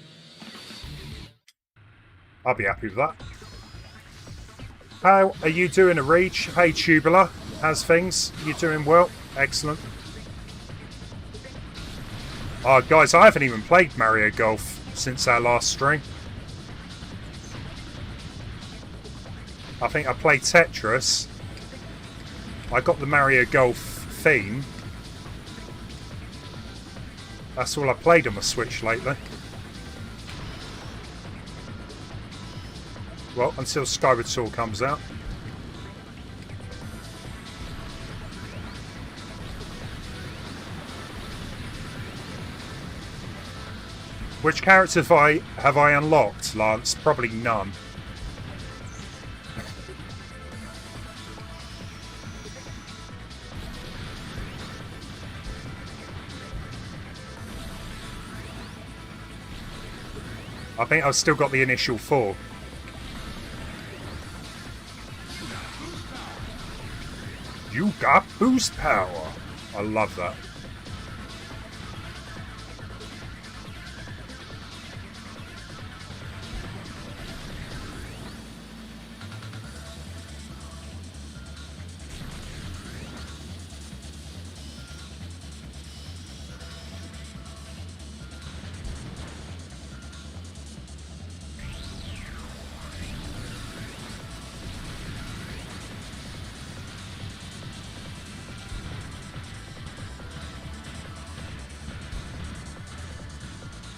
I'll be happy with that. How are you doing, a Reach? Hey, Tubular. How's things? You doing well? Excellent. Oh, guys, I haven't even played Mario Golf since our last stream. I think I played Tetris. I got the Mario Golf theme. That's all I played on my Switch lately. Well, until Skyward Sword comes out. Which character have I unlocked, Lance? Probably none. I think I've still got the initial 4. You got boost power. I love that.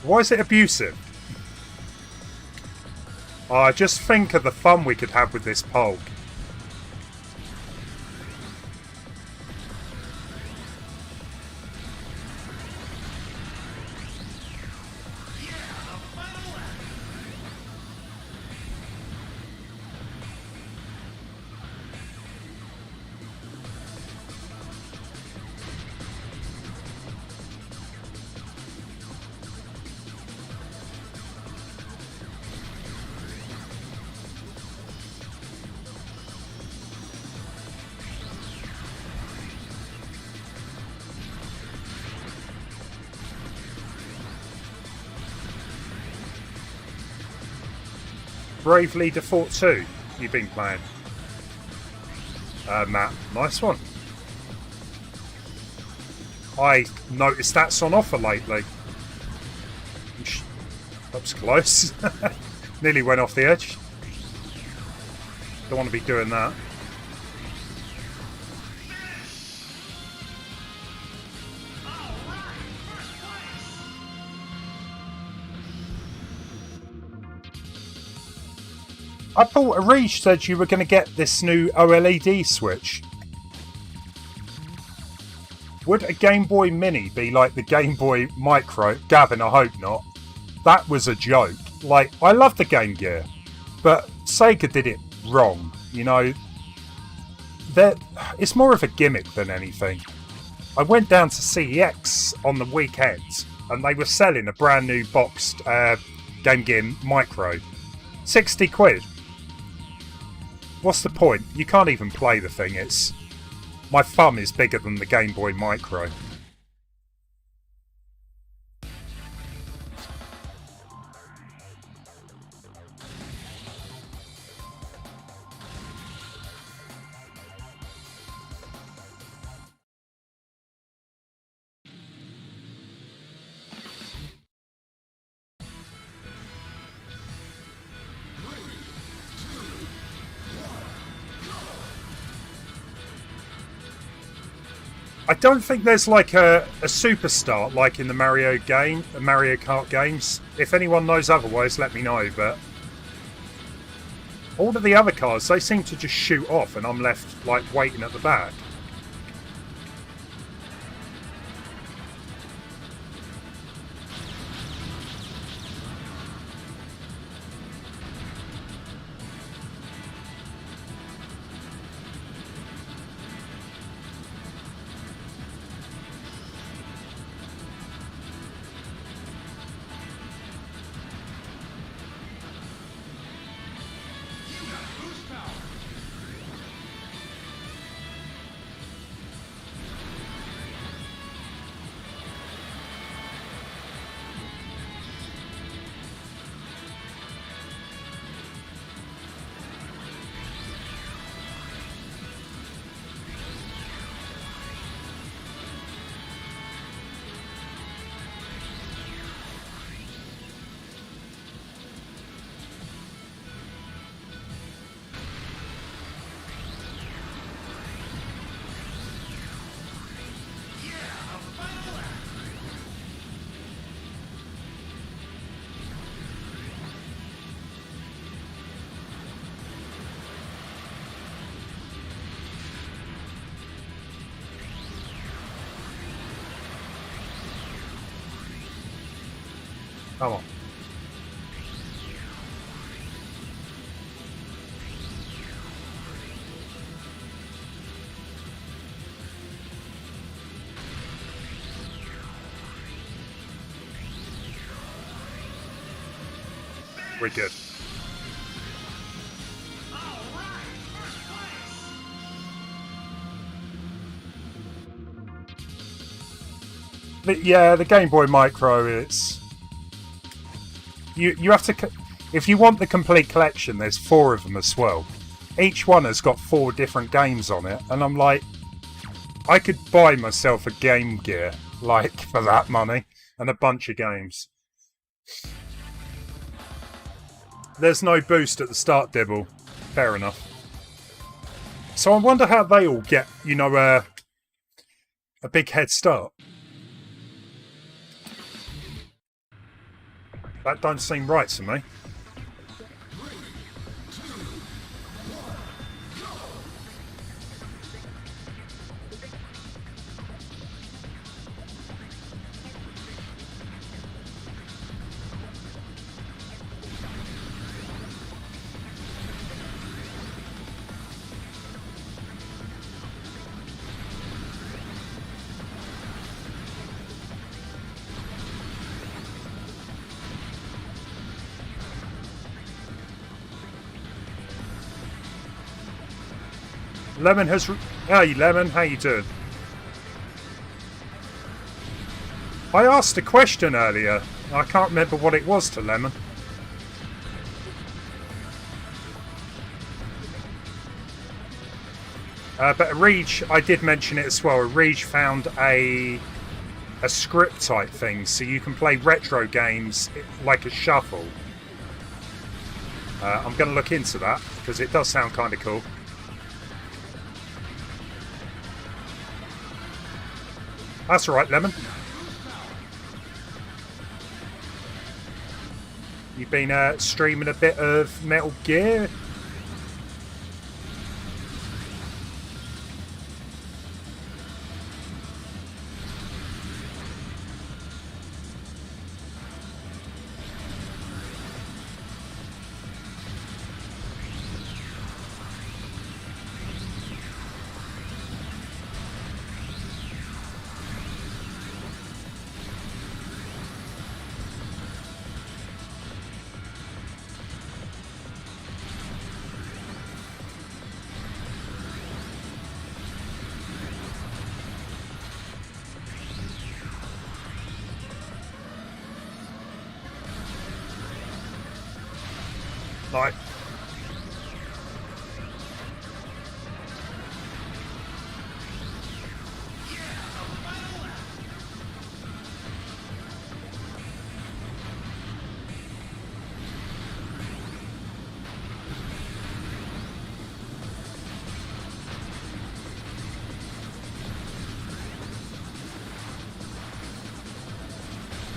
Why is it abusive? Oh, just think of the fun we could have with this Polk. Bravely Default 2 you've been playing. Matt, nice one. I noticed that's on offer lately. That was close. Nearly went off the edge. Don't want to be doing that. I thought Arish said you were going to get this new OLED switch. Would a Game Boy Mini be like the Game Boy Micro? Gavin, I hope not. That was a joke. Like, I love the Game Gear, but Sega did it wrong. You know, it's more of a gimmick than anything. I went down to CEX on the weekend, and they were selling a brand new boxed Game Gear Micro. 60 quid. What's the point? You can't even play the thing. My thumb is bigger than the Game Boy Micro. I don't think there's like a superstar like in the Mario Kart games. If anyone knows otherwise, let me know. But all of the other cars, they seem to just shoot off, and I'm left like waiting at the back. Come on. We're good. But yeah, the Game Boy Micro, it's... You have to... If you want the complete collection, there's 4 of them as well. Each one has got 4 different games on it, and I'm like... I could buy myself a Game Gear, like, for that money, and a bunch of games. There's no boost at the start, Dibble. Fair enough. So I wonder how they all get, you know, a big head start. That don't seem right to me. Lemon has... Hey, Lemon, how you doing? I asked a question earlier. I can't remember what it was to Lemon. But Reach, I did mention it as well. Reach found a script type thing, so you can play retro games like a shuffle. I'm going to look into that, because it does sound kind of cool. That's all right, Lemon. You've been streaming a bit of Metal Gear. Like,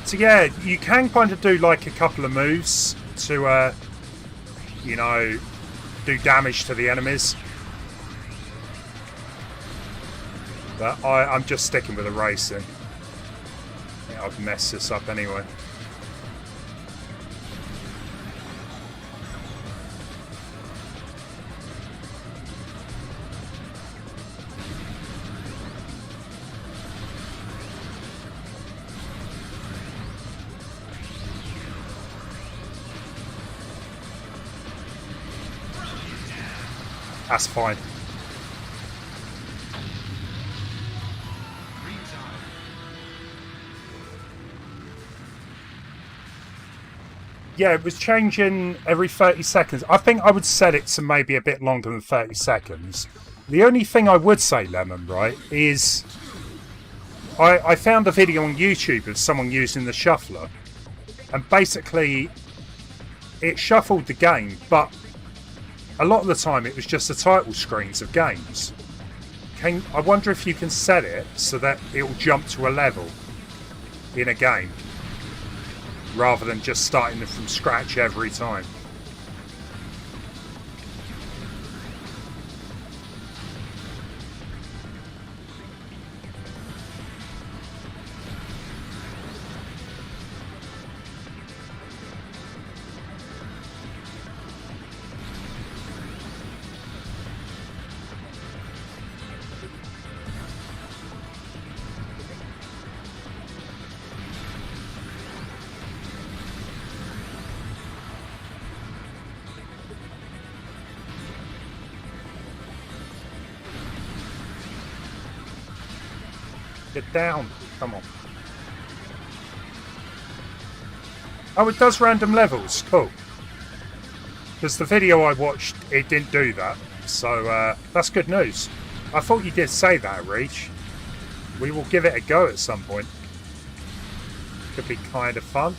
so yeah, you can kind of do like a couple of moves to you know, do damage to the enemies. But I'm just sticking with the racing. Yeah, I've messed this up anyway. That's fine. Yeah, it was changing every 30 seconds. I think I would set it to maybe a bit longer than 30 seconds. The only thing I would say, Lemon, right, is I found a video on YouTube of someone using the shuffler, and basically it shuffled the game, but a lot of the time it was just the title screens of games. I wonder if you can set it so that it'll jump to a level in a game rather than just starting them from scratch every time. Get down. Come on. Oh, it does random levels. Cool. Because the video I watched, it didn't do that. So, that's good news. I thought you did say that, Reach. We will give it a go at some point. Could be kind of fun.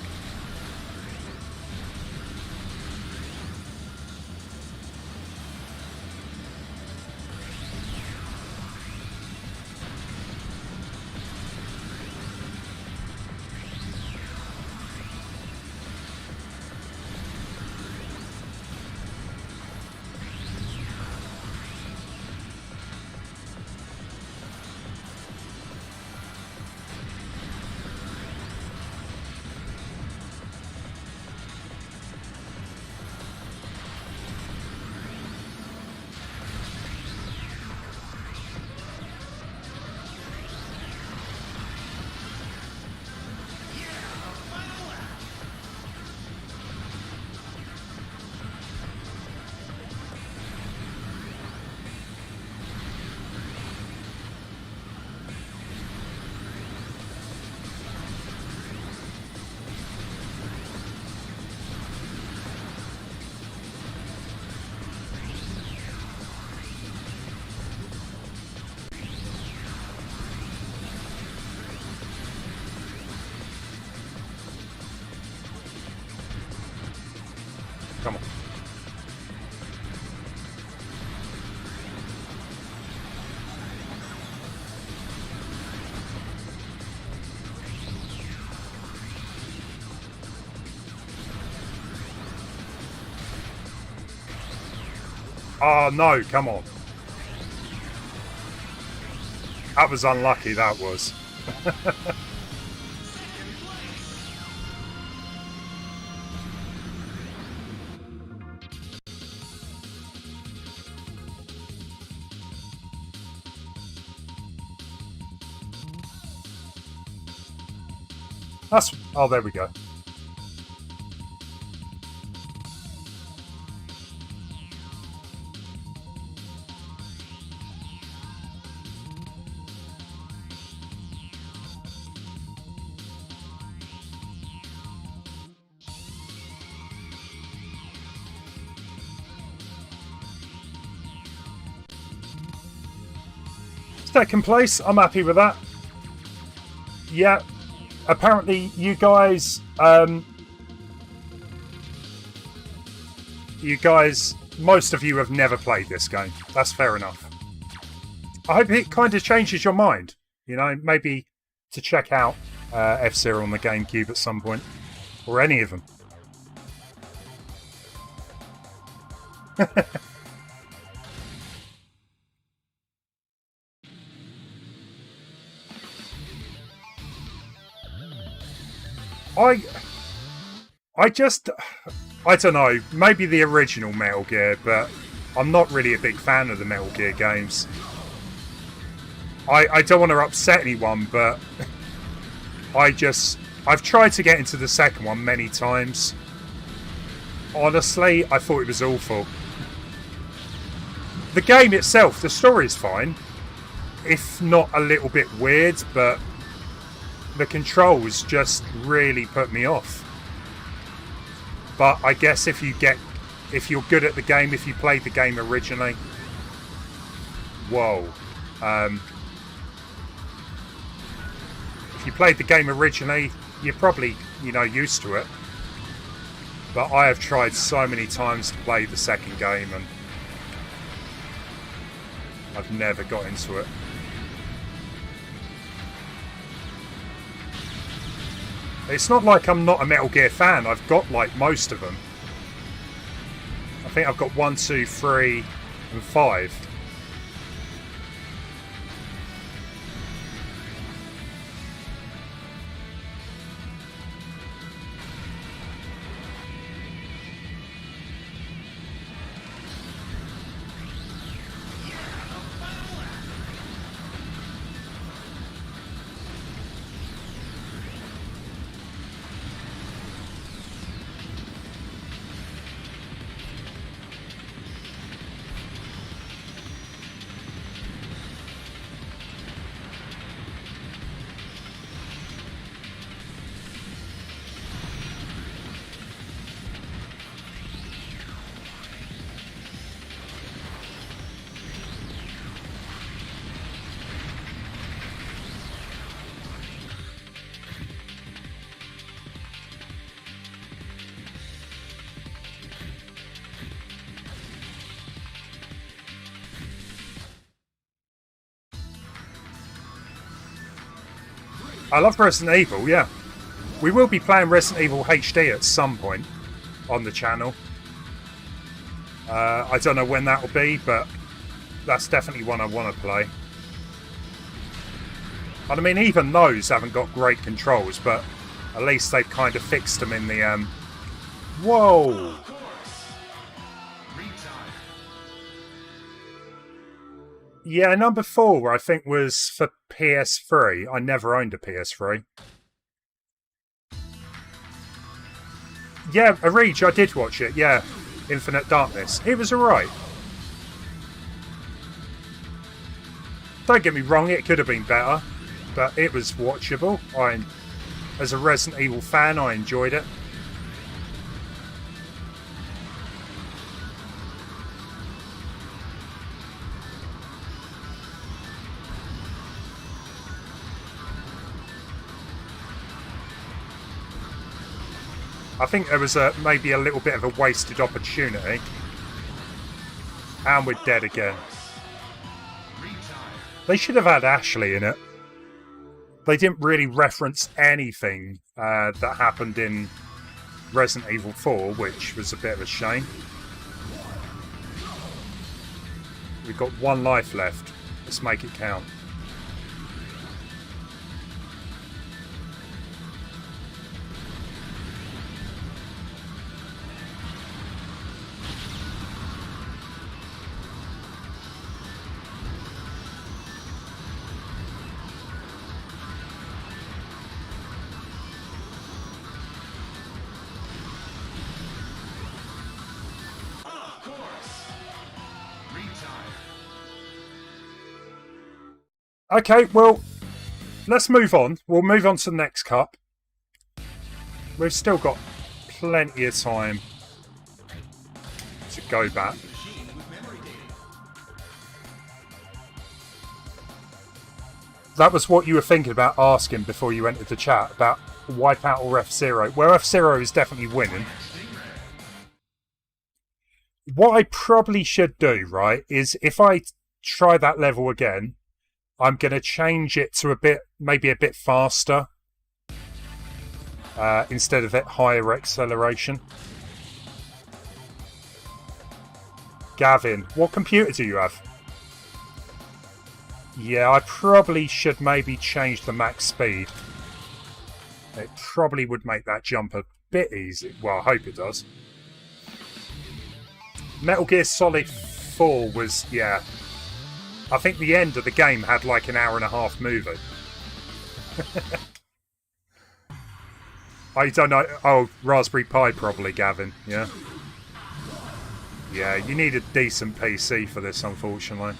Oh, no, come on. That was unlucky, that was. That's... Oh, there we go. Second place, I'm happy with that. Yeah, apparently you guys, most of you have never played this game. That's fair enough. I hope it kind of changes your mind. You know, maybe to check out F-Zero on the GameCube at some point, or any of them. I don't know, maybe the original Metal Gear, but I'm not really a big fan of the Metal Gear games. I don't want to upset anyone, but I've tried to get into the second one many times. Honestly, I thought it was awful. The game itself, the story is fine, if not a little bit weird, but the controls just really put me off. But I guess if you're good at the game, if you played the game originally, whoa. If you played the game originally, you're probably, used to it. But I have tried so many times to play the second game and I've never got into it. It's not like I'm not a Metal Gear fan. I've got like most of them. I think I've got 1, 2, 3 and 5. I love Resident Evil, yeah. We will be playing Resident Evil HD at some point on the channel. I don't know when that will be, but that's definitely one I want to play. And I mean, even those haven't got great controls, but at least they've kind of fixed them in the... Whoa! Yeah, number 4, I think, was for PS3. I never owned a PS3. Yeah, Reach, I did watch it, yeah. Infinite Darkness. It was alright. Don't get me wrong, it could have been better, but it was watchable. As a Resident Evil fan, I enjoyed it. I think there was maybe a little bit of a wasted opportunity. And we're dead again. They should have had Ashley in it. They didn't really reference anything that happened in Resident Evil 4, which was a bit of a shame. We've got 1 life left. Let's make it count. Okay, well, let's move on. We'll move on to the next cup. We've still got plenty of time to go back. That was what you were thinking about asking before you entered the chat, about Wipeout or F-Zero. Well, F-Zero is definitely winning. What I probably should do, right, is if I try that level again, I'm going to change it to maybe a bit faster instead of at higher acceleration. Gavin, what computer do you have? Yeah, I probably should maybe change the max speed. It probably would make that jump a bit easy. Well, I hope it does. Metal Gear Solid 4 was, yeah... I think the end of the game had like an hour-and-a-half movie. I don't know. Oh, Raspberry Pi probably, Gavin. Yeah. Yeah, you need a decent PC for this, unfortunately.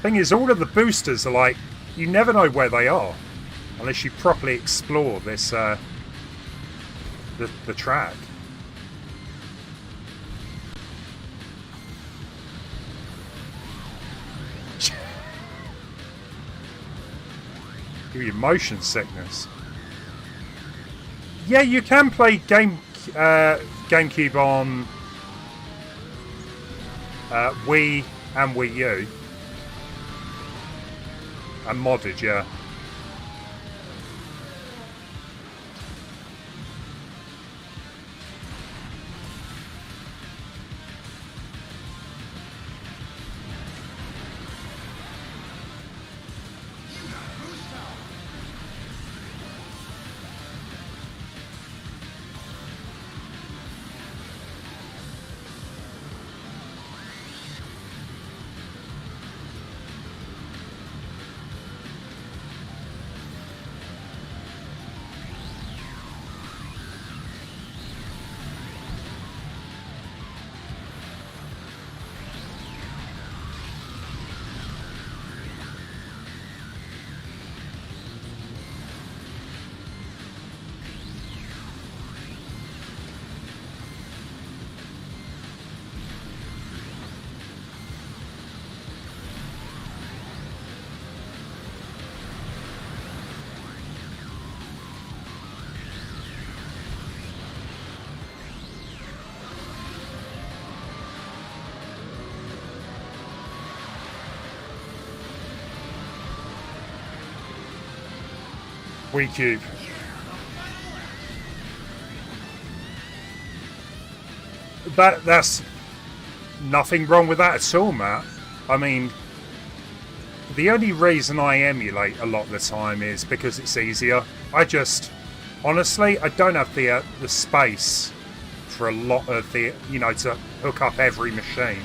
Thing is, all of the boosters are like, you never know where they are unless you properly explore this the track. Give you motion sickness. Yeah, you can play GameCube on Wii and Wii U. And modded, yeah. Wii Cube. That's nothing wrong with that at all, Matt. I mean, the only reason I emulate a lot of the time is because it's easier. Honestly, I don't have the space for a lot of the, to hook up every machine.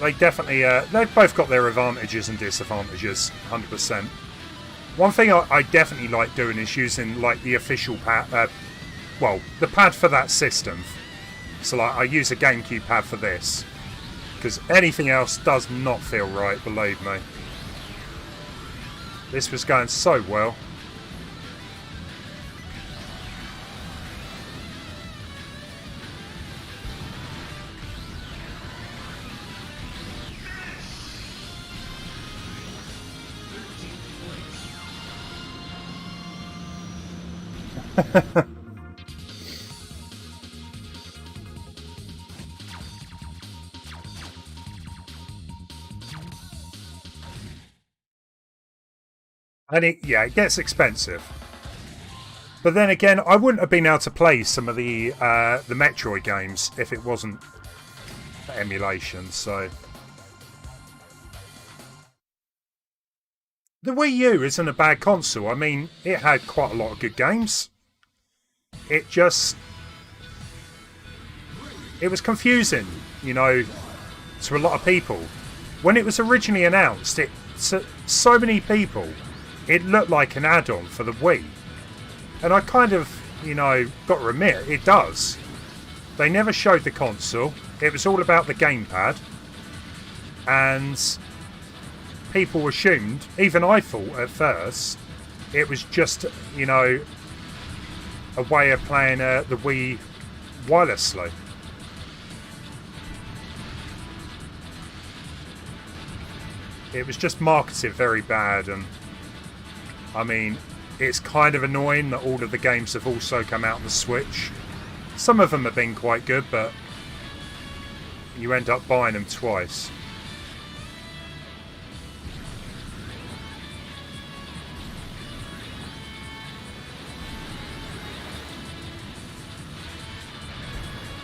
They definitely, they've both got their advantages and disadvantages, 100%. One thing I definitely like doing is using, like, the official pad, the pad for that system. So, like, I use a GameCube pad for this. Because anything else does not feel right, believe me. This was going so well. And it gets expensive. But then again, I wouldn't have been able to play some of the Metroid games if it wasn't for emulation. So the Wii U isn't a bad console. I mean, it had quite a lot of good games. It was confusing, you know, to a lot of people. When it was originally announced, so many people, it looked like an add-on for the Wii. And I kind of, you know, got to admit, it does. They never showed the console. It was all about the gamepad. And people assumed, even I thought at first, it was just, you know, a way of playing the Wii wirelessly. It was just marketed very bad, and I mean, it's kind of annoying that all of the games have also come out on the Switch. Some of them have been quite good, but you end up buying them twice.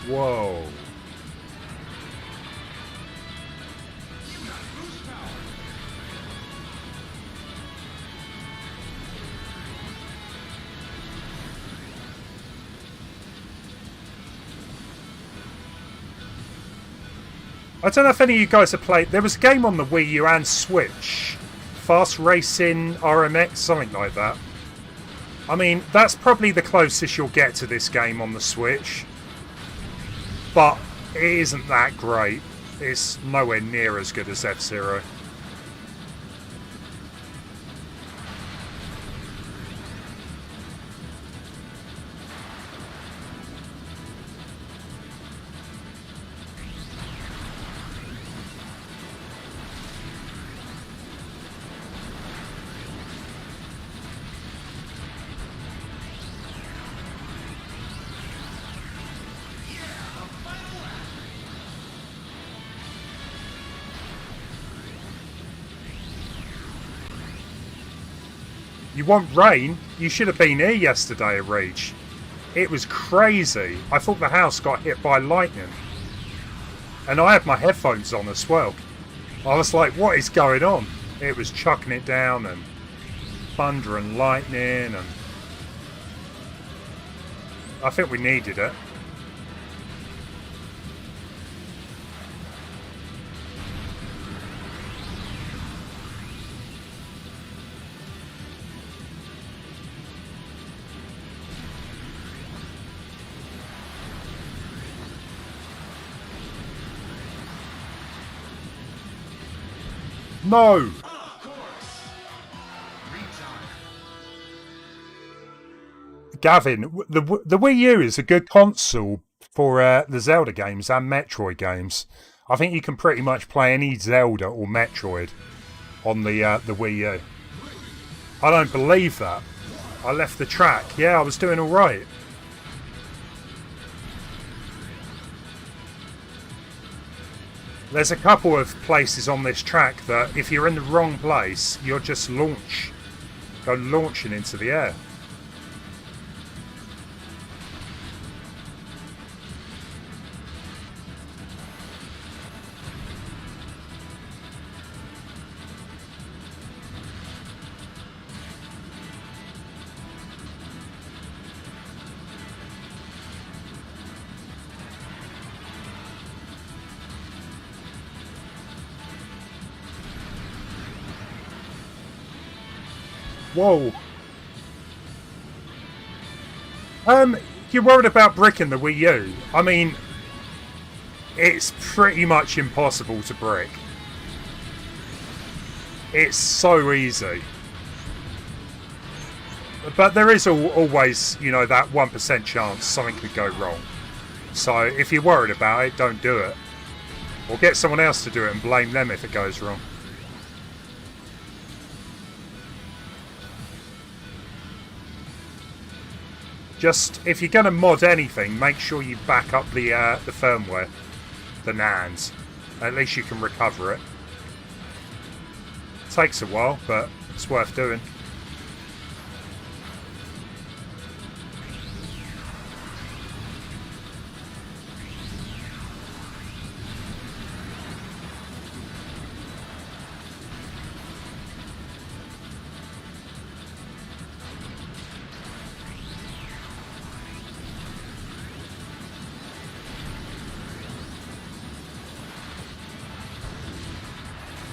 Whoa. I don't know if any of you guys have played. There was a game on the Wii U and Switch, Fast Racing RMX, something like that. I mean, that's probably the closest you'll get to this game on the Switch, but it isn't that great. It's nowhere near as good as F-Zero. You want rain? You should have been here yesterday at Reach. It was crazy. I thought the house got hit by lightning. And I had my headphones on as well. I was like, what is going on? It was chucking it down and thunder and lightning, and I think we needed it. No! Gavin, the Wii U is a good console for the Zelda games and Metroid games. I think you can pretty much play any Zelda or Metroid on the Wii U. I don't believe that. I left the track. Yeah, I was doing all right. There's a couple of places on this track that if you're in the wrong place, you'll just go launching into the air. Whoa. You're worried about bricking the Wii U. I mean, it's pretty much impossible to brick. It's so easy. But there is always, you know, that 1% chance something could go wrong. So if you're worried about it, don't do it. Or get someone else to do it and blame them if it goes wrong. Just, if you're going to mod anything, make sure you back up the firmware, the NAND. At least you can recover it. Takes a while, but it's worth doing.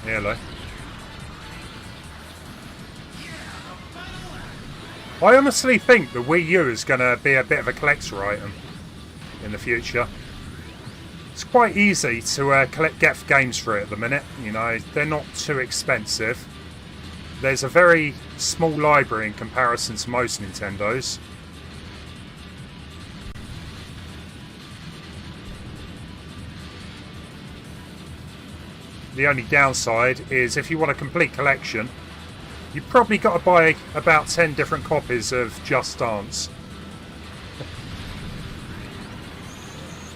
Hello. I honestly think the Wii U is going to be a bit of a collector item in the future. It's quite easy to get games for it at the minute. You know, they're not too expensive. There's a very small library in comparison to most Nintendos. The only downside is if you want a complete collection, you've probably got to buy about 10 different copies of Just Dance.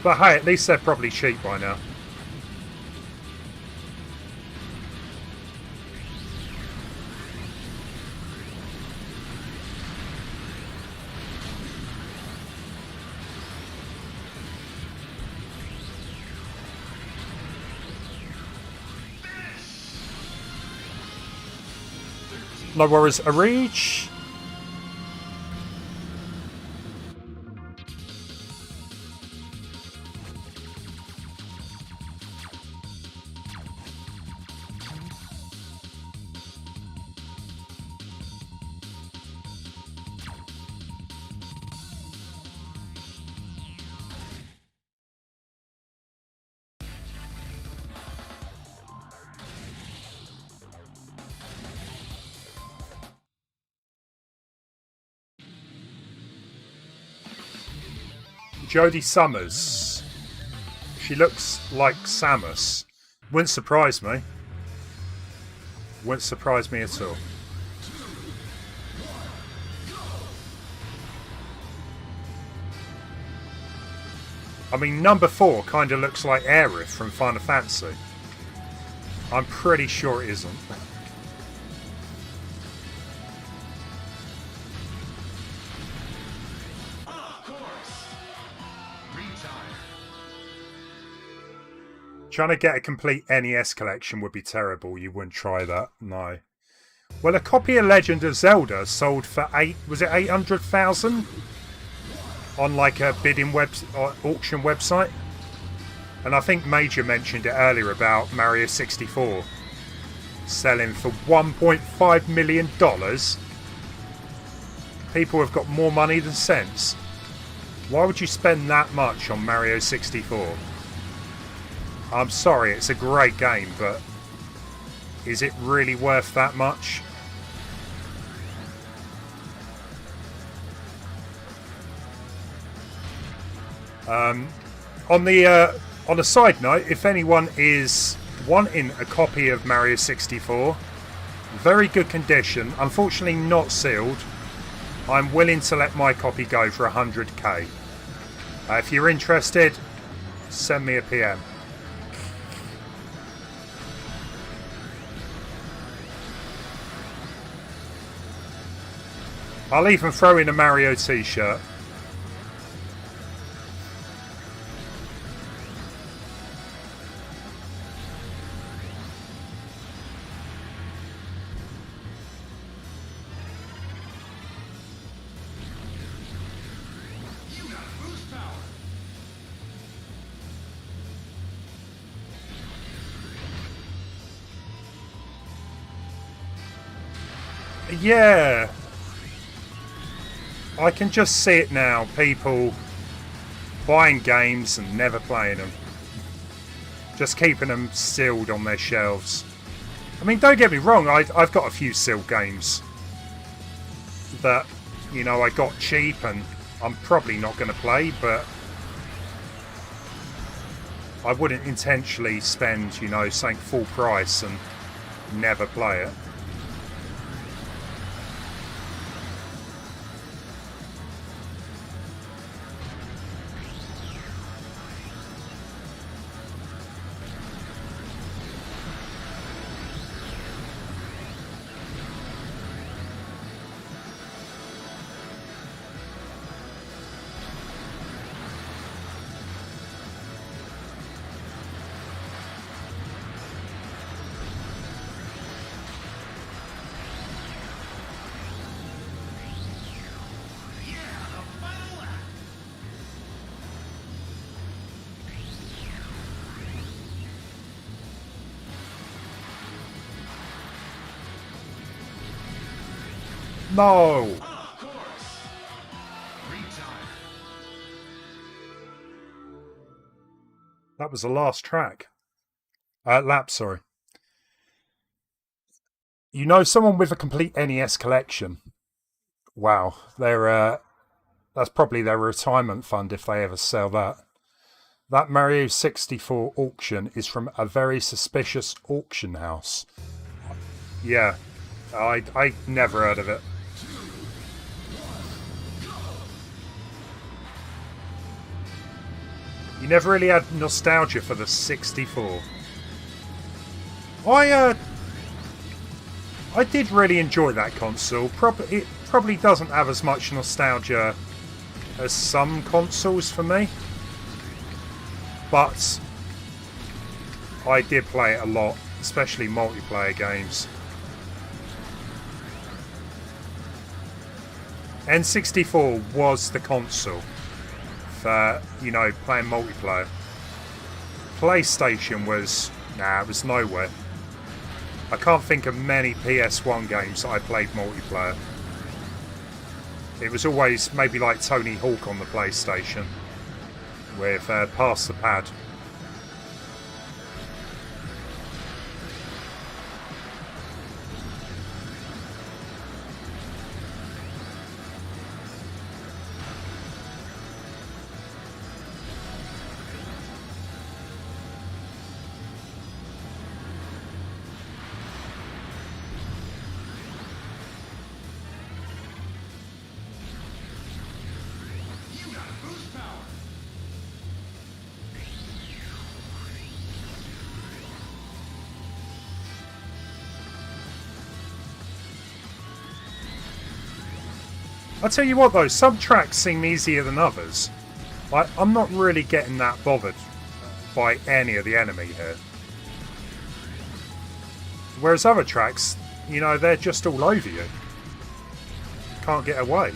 But hey, at least they're probably cheap by now. No worries, a reach. Jodie Summers. She looks like Samus. Wouldn't surprise me. Wouldn't surprise me at all. I mean, number 4 kind of looks like Aerith from Final Fantasy. I'm pretty sure it isn't. Trying to get a complete NES collection would be terrible. You wouldn't try that, no. Well, a copy of Legend of Zelda sold for was it 800,000 on like a bidding auction website? And I think Major mentioned it earlier about Mario 64 selling for $1.5 million. People have got more money than sense. Why would you spend that much on Mario 64? I'm sorry, it's a great game, but is it really worth that much? On a side note, if anyone is wanting a copy of Mario 64, very good condition, unfortunately not sealed, I'm willing to let my copy go for 100k. If you're interested, send me a PM. I'll even throw in a Mario t-shirt. Yeah. I can just see it now, people buying games and never playing them. Just keeping them sealed on their shelves. I mean, don't get me wrong, I've got a few sealed games that, you know, I got cheap and I'm probably not going to play, but I wouldn't intentionally spend, you know, something full price and never play it. No! That was the last track. Lap, sorry. You know, someone with a complete NES collection. Wow, that's probably their retirement fund if they ever sell that. That Mario 64 auction is from a very suspicious auction house. Yeah, I never heard of it. You never really had nostalgia for the 64. I did really enjoy that console. It probably doesn't have as much nostalgia as some consoles for me. But I did play it a lot, especially multiplayer games. N64 was the console for, you know, playing multiplayer. PlayStation was, it was nowhere. I can't think of many PS1 games that I played multiplayer. It was always maybe like Tony Hawk on the PlayStation with Pass the Pad. I'll tell you what though, some tracks seem easier than others. I'm not really getting that bothered by any of the enemy here. Whereas other tracks, you know, they're just all over you. Can't get away.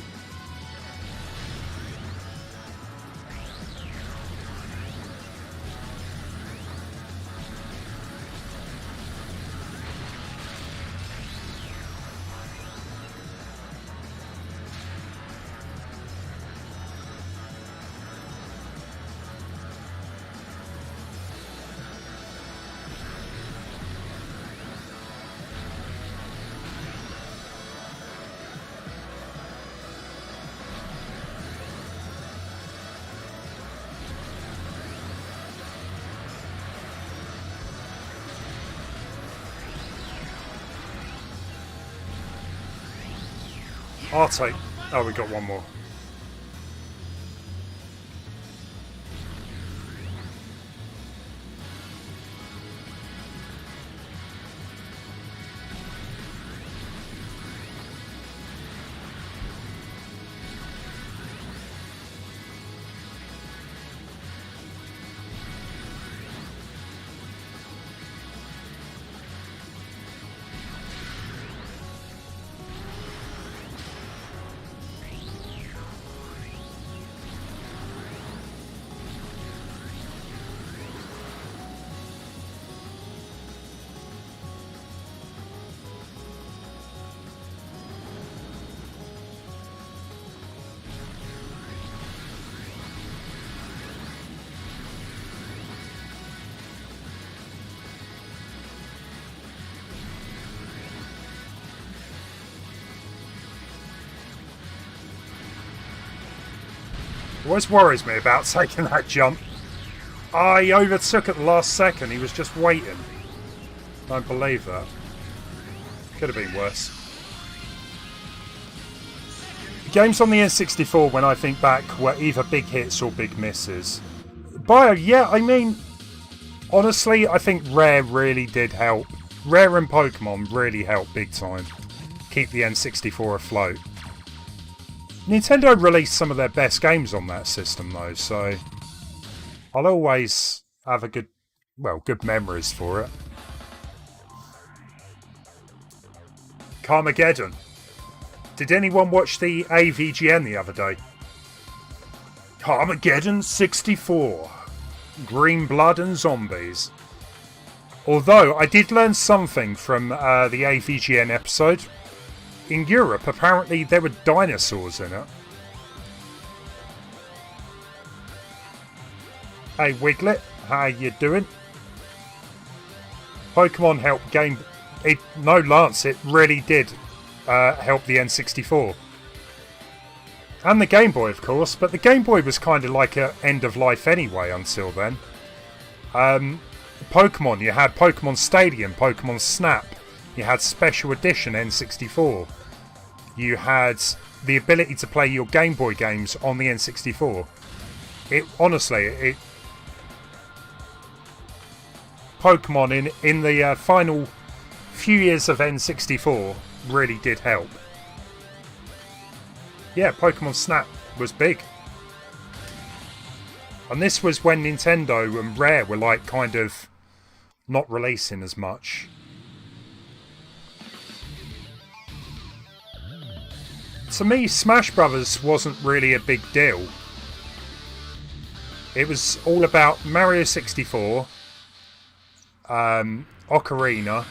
I'll take... Oh, we got one more. Always worries me about taking that jump. He overtook at the last second. He was just waiting. Don't believe that. Could have been worse. Games on the N64, when I think back, were either big hits or big misses. Bio, yeah, I mean, honestly, I think Rare really did help. Rare and Pokemon really helped big time keep the N64 afloat. Nintendo released some of their best games on that system though, so I'll always have good memories for it. Carmageddon. Did anyone watch the AVGN the other day? Carmageddon 64. Green blood and zombies. Although I did learn something from the AVGN episode. in Europe, apparently there were dinosaurs in it. Hey Wiglet, how you doing? Pokemon help game... No, Lance, it really did help the N64. And the Game Boy, of course, but the Game Boy was kind of like an end of life anyway until then. Pokemon, you had Pokemon Stadium, Pokemon Snap, you had Special Edition N64, you had the ability to play your Game Boy games on the N64. Pokemon in the final few years of N64 really did help. Yeah, Pokemon Snap was big. And this was when Nintendo and Rare were like kind of not releasing as much. To me, Smash Brothers wasn't really a big deal. It was all about Mario 64, Ocarina,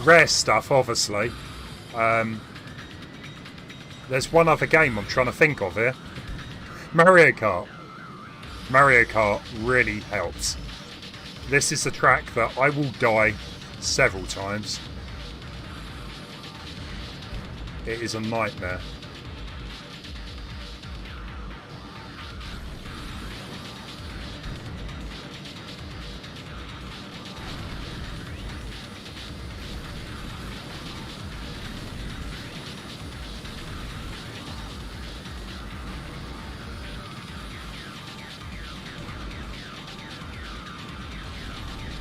Rare stuff, obviously. There's one other game I'm trying to think of here. Mario Kart. Mario Kart really helps. This is a track that I will die several times. It is a nightmare.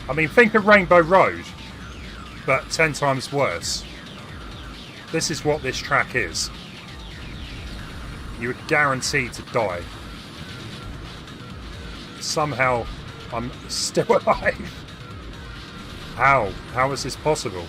I mean, think of Rainbow Road, but 10 times worse. This is what this track is. You are guaranteed to die. Somehow, I'm still alive. How? How is this possible?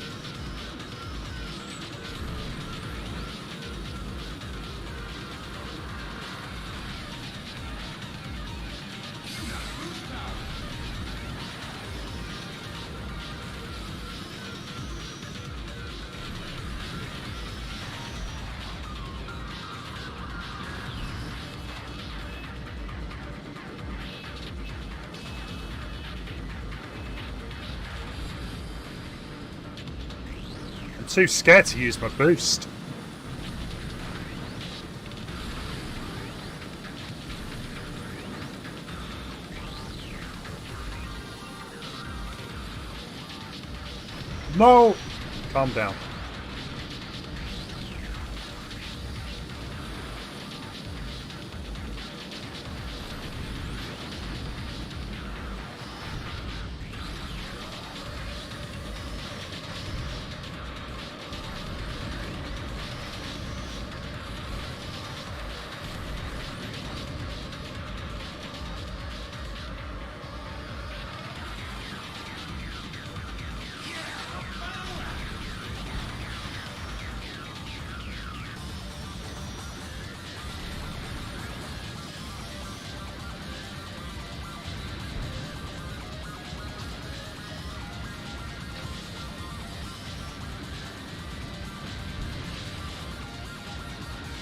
Too scared to use my boost. No! Calm down.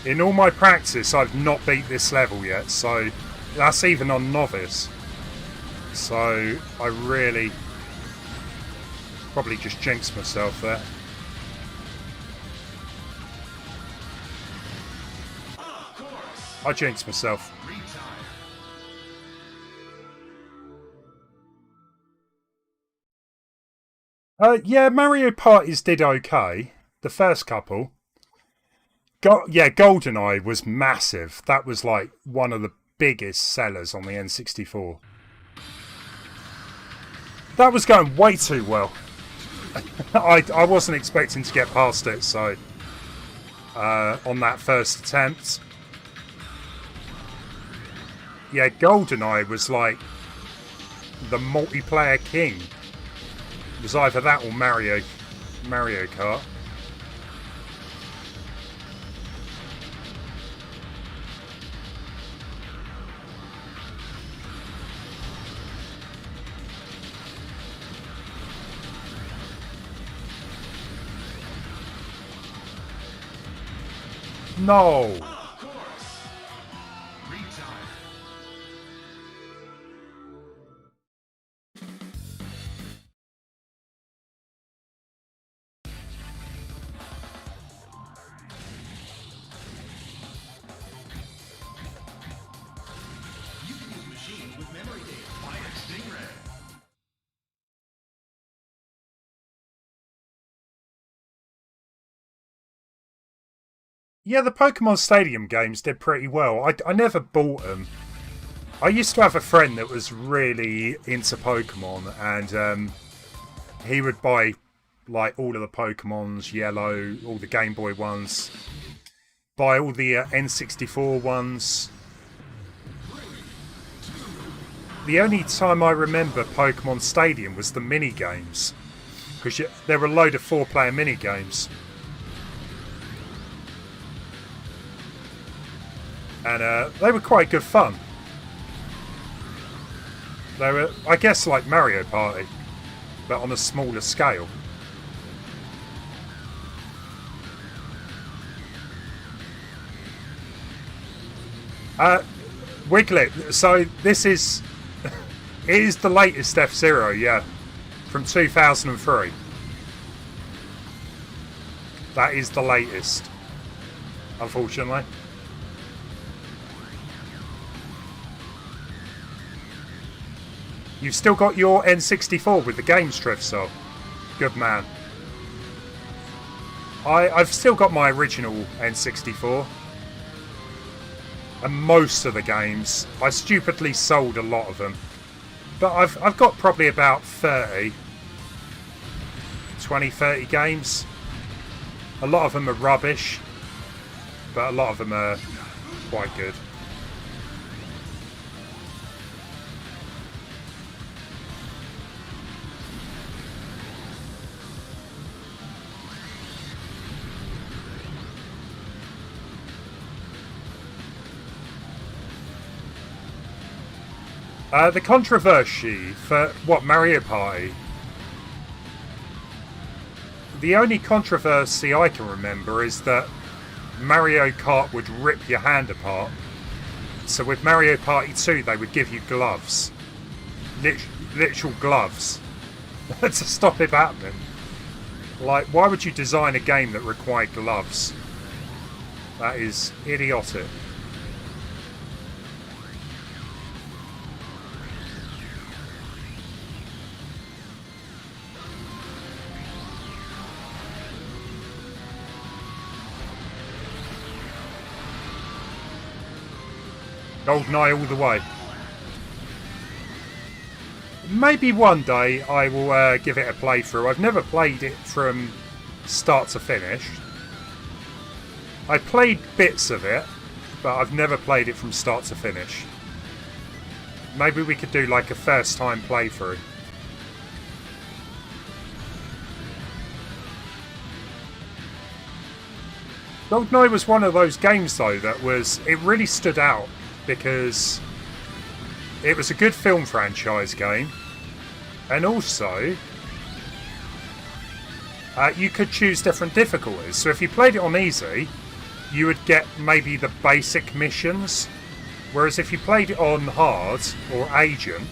In all my practice, I've not beat this level yet, so that's even on novice. So I really probably just jinxed myself there. I jinxed myself. Yeah, Mario Parties did okay. The first couple. Yeah, GoldenEye was massive. That was like one of the biggest sellers on the N64. That was going way too well. I wasn't expecting to get past it, so on that first attempt. Yeah, GoldenEye was like the multiplayer king. It was either that or Mario Kart. No. Yeah, the Pokemon Stadium games did pretty well. I never bought them. I used to have a friend that was really into Pokemon, and he would buy like all of the Pokemons, Yellow, all the Game Boy ones, buy all the N64 ones. The only time I remember Pokemon Stadium was the mini games, because there were a load of 4-player mini games. And they were quite good fun. They were, I guess, like Mario Party, but on a smaller scale. Wiglet, so this is... it is the latest F-Zero, yeah. From 2003. That is the latest. Unfortunately. You've still got your N64 with the game strips, so good man. I've still got my original N64. And most of the games. I stupidly sold a lot of them. But I've got probably about 30, 30 games. A lot of them are rubbish. But a lot of them are quite good. The controversy for, what, Mario Party? The only controversy I can remember is that Mario Kart would rip your hand apart. So with Mario Party 2, they would give you gloves. Literal gloves. To stop it happening. Like, why would you design a game that required gloves? That is idiotic. GoldenEye all the way. Maybe one day I will give it a playthrough. I've never played it from start to finish. I played bits of it, but I've never played it from start to finish. Maybe we could do like a first time playthrough. GoldenEye was one of those games though that it really stood out. Because it was a good film franchise game, and also you could choose different difficulties. So if you played it on easy, you would get maybe the basic missions, whereas if you played it on hard or agent,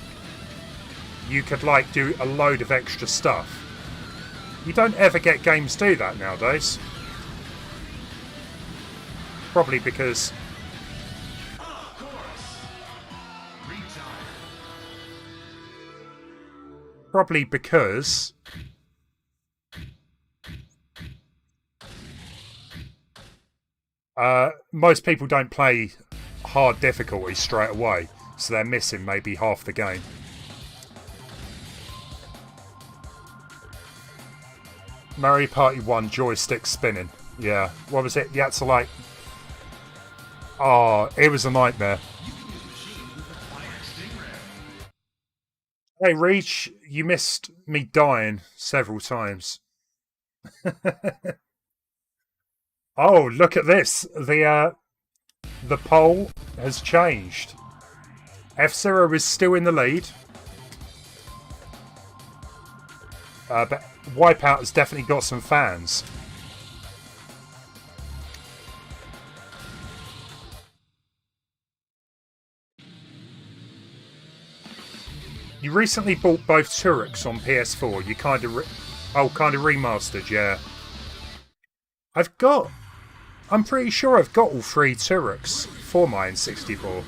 you could like do a load of extra stuff. You don't ever get games do that nowadays. Probably because most people don't play hard difficulty straight away, so they're missing maybe half the game. Mario Party 1 joystick spinning. Yeah, what was it? You had to like... oh, it was a nightmare. Hey, Reach, you missed me dying several times. Oh, look at this. The poll has changed. F-Zero is still in the lead. But Wipeout has definitely got some fans. You recently bought both Tureks on PS4. You kind of... kind of remastered, yeah. I'm pretty sure I've got all 3 Tureks for my N64.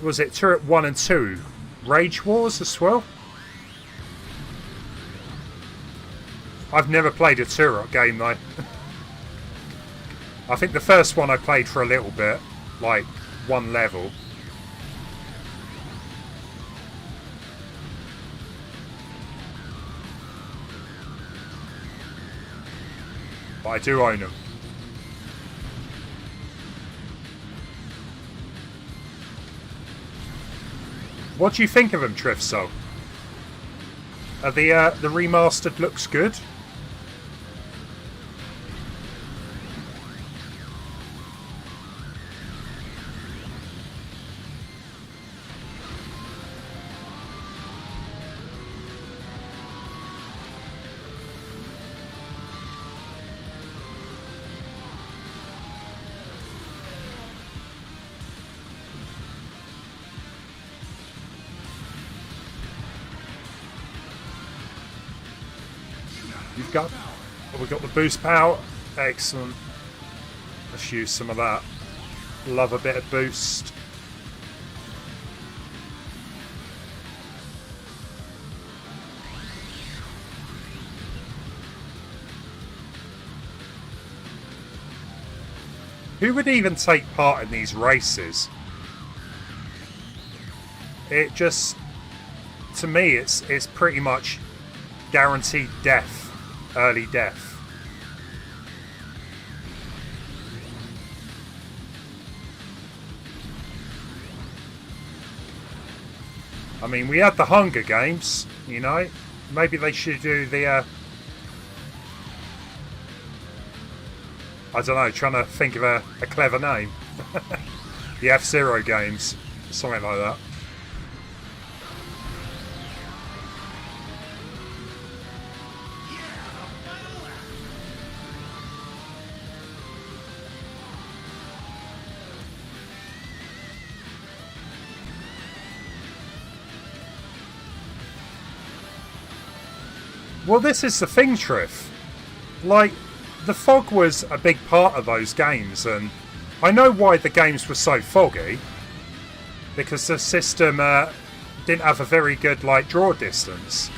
Was it Turek 1 and 2? Rage Wars as well? I've never played a Turok game though. I think the first one I played for a little bit, like 1 level. But I do own them. What do you think of them, Trifso? The remastered looks good. We've got the boost power. Excellent. Let's use some of that. Love a bit of boost. Who would even take part in these races? It just, to me, it's pretty much guaranteed death. Early death. I mean, we had the Hunger Games, you know. Maybe they should do the... I don't know, trying to think of a clever name. The F-Zero games. Something like that. Well, this is the thing, Triff. Like, the fog was a big part of those games, and I know why the games were so foggy. Because the system didn't have a very good, like, draw distance.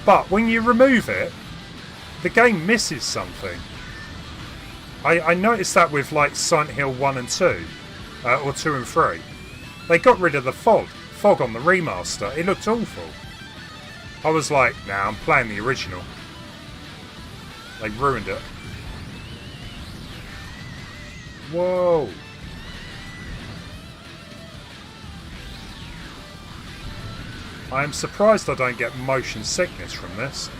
But when you remove it, the game misses something. I noticed that with, like, Silent Hill 1 and 2, or 2 and 3. They got rid of the fog on the remaster. It looked awful. I was like, nah, I'm playing the original. They ruined it. Whoa. I am surprised I don't get motion sickness from this.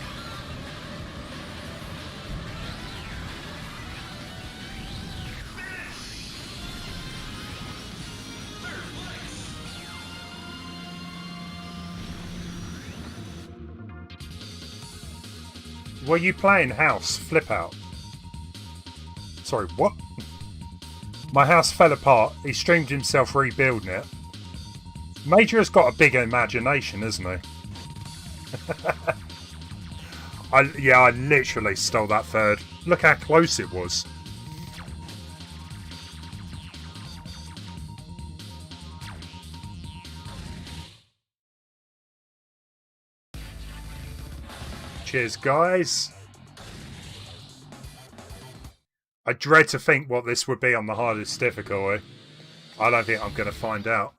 Were you playing House Flip Out? Sorry, what? My house fell apart. He streamed himself rebuilding it. Major has got a big imagination, isn't he? I literally stole that third. Look how close it was. Cheers, guys. I dread to think what this would be on the hardest difficulty. I don't think I'm going to find out.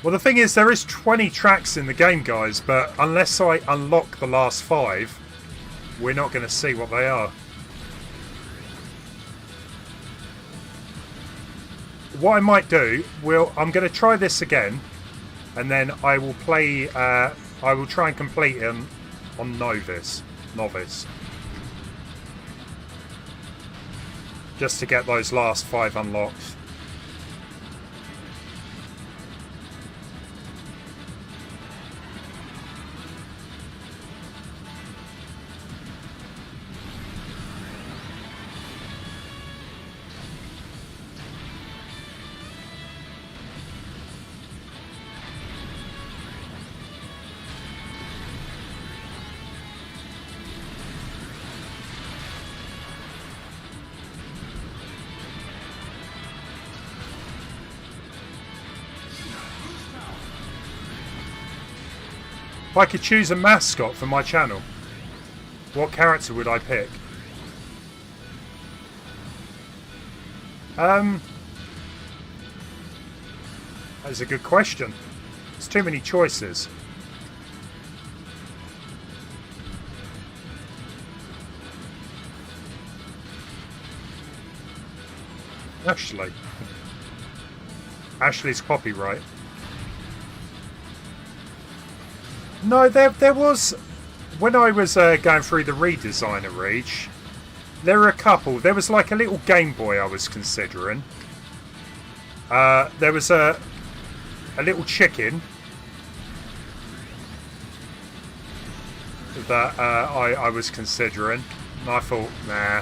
Well, the thing is, there is 20 tracks in the game, guys, but unless I unlock the last 5, we're not going to see what they are. What I might do, I'm going to try this again, and then I will play. I will try and complete it on Novice, just to get those last 5 unlocked. I could choose a mascot for my channel, what character would I pick? That's a good question. There's too many choices. Ashley. Ashley's copyright. No, there was... When I was going through the redesigner reach, there were a couple. There was like a little Game Boy I was considering. There was a little chicken that I was considering. And I thought, nah.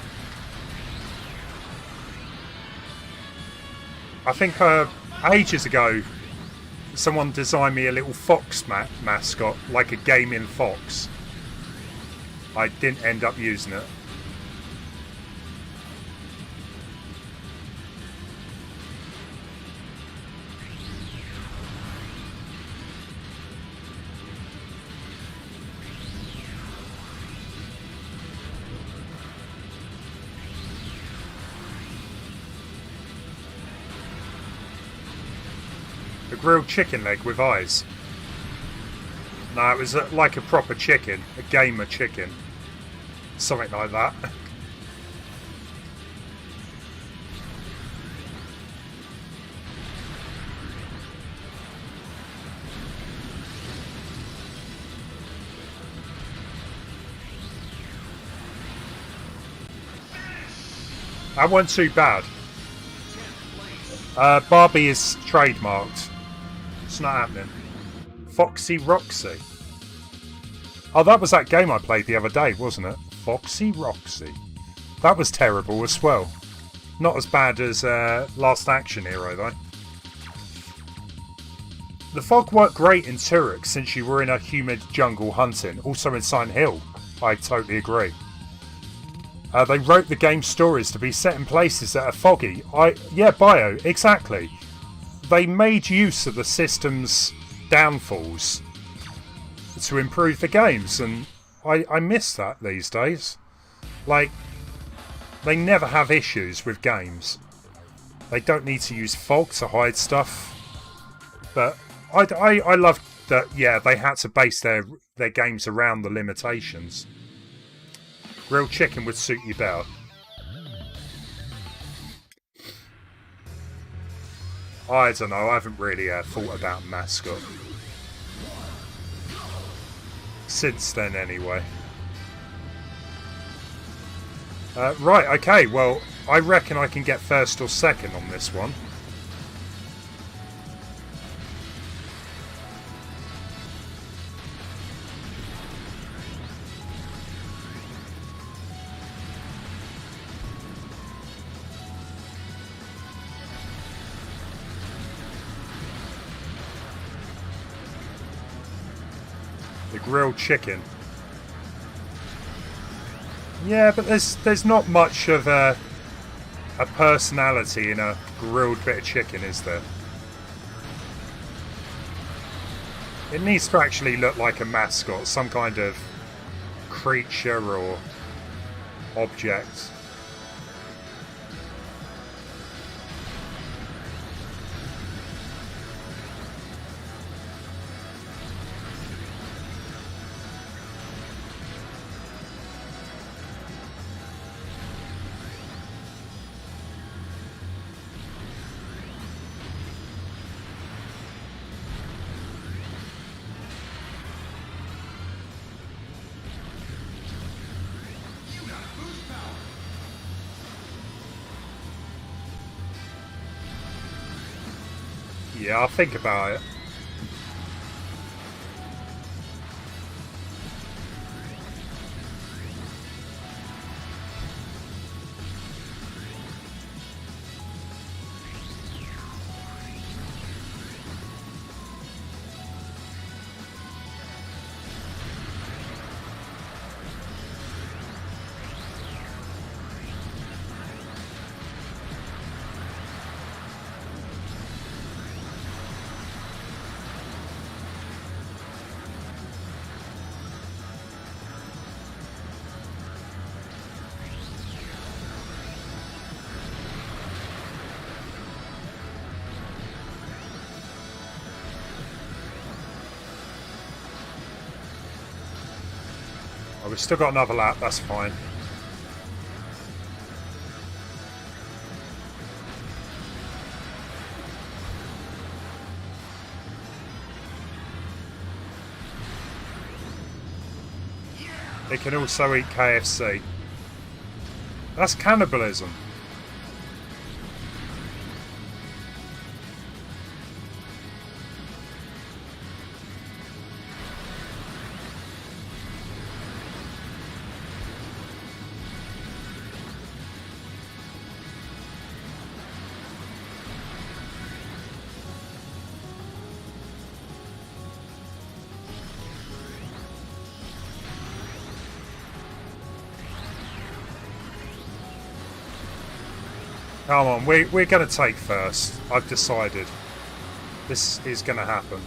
I think ages ago, someone designed me a little fox mascot, like a gaming fox. I didn't end up using it. A grilled chicken leg with eyes. No, it was like a proper chicken, a gamer chicken. Something like that. That wasn't too bad. Barbie is trademarked. It's not happening. Foxy Roxy. Oh, that was that game I played the other day, wasn't it? Foxy Roxy. That was terrible as well. Not as bad as Last Action Hero, though. The fog worked great in Turok since you were in a humid jungle hunting. Also in Silent Hill. I totally agree. They wrote the game's stories to be set in places that are foggy. Yeah, Bio, exactly. They made use of the system's downfalls to improve the games, and I miss that these days. Like, they never have issues with games. They don't need to use fog to hide stuff. But I love that, yeah, they had to base their games around the limitations. Grilled chicken would suit you better. I don't know, I haven't really thought about mascot. Since then, anyway. Right, okay, well, I reckon I can get first or second on this one. The grilled chicken. Yeah, but there's not much of a personality in a grilled bit of chicken, is there? It needs to actually look like a mascot, some kind of creature or object. Yeah, I'll think about it. Oh, we've still got another lap, that's fine. It can also eat KFC. That's cannibalism. Come on, we're going to take first. I've decided. This is going to happen.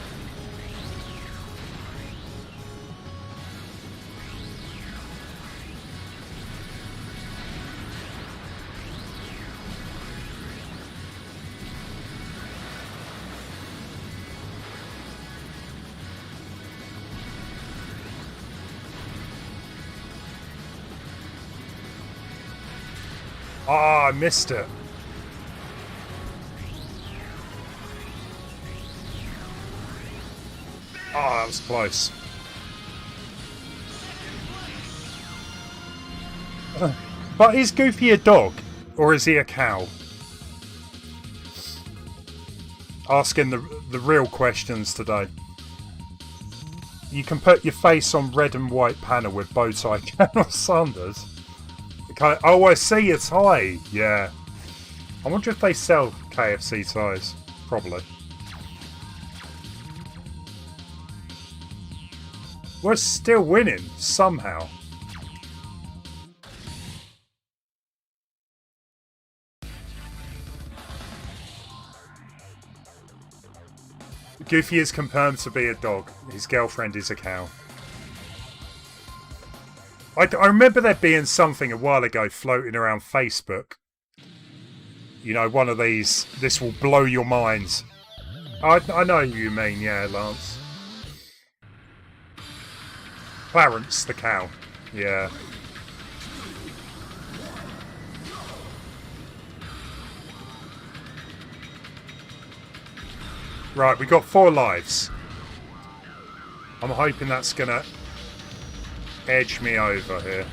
Ah, I missed it. Oh, that was close. But is Goofy a dog? Or is he a cow? Asking the real questions today. You can put your face on red and white panel with bow tie Colonel Sanders. Okay. Oh, I see a tie. Yeah. I wonder if they sell KFC ties. Probably. We're still winning, somehow. Goofy is confirmed to be a dog. His girlfriend is a cow. I remember there being something a while ago floating around Facebook. You know, one of these, this will blow your minds. I know who you mean, yeah, Lance. Clarence the cow. Yeah. Right, we got 4 lives. I'm hoping that's gonna edge me over here.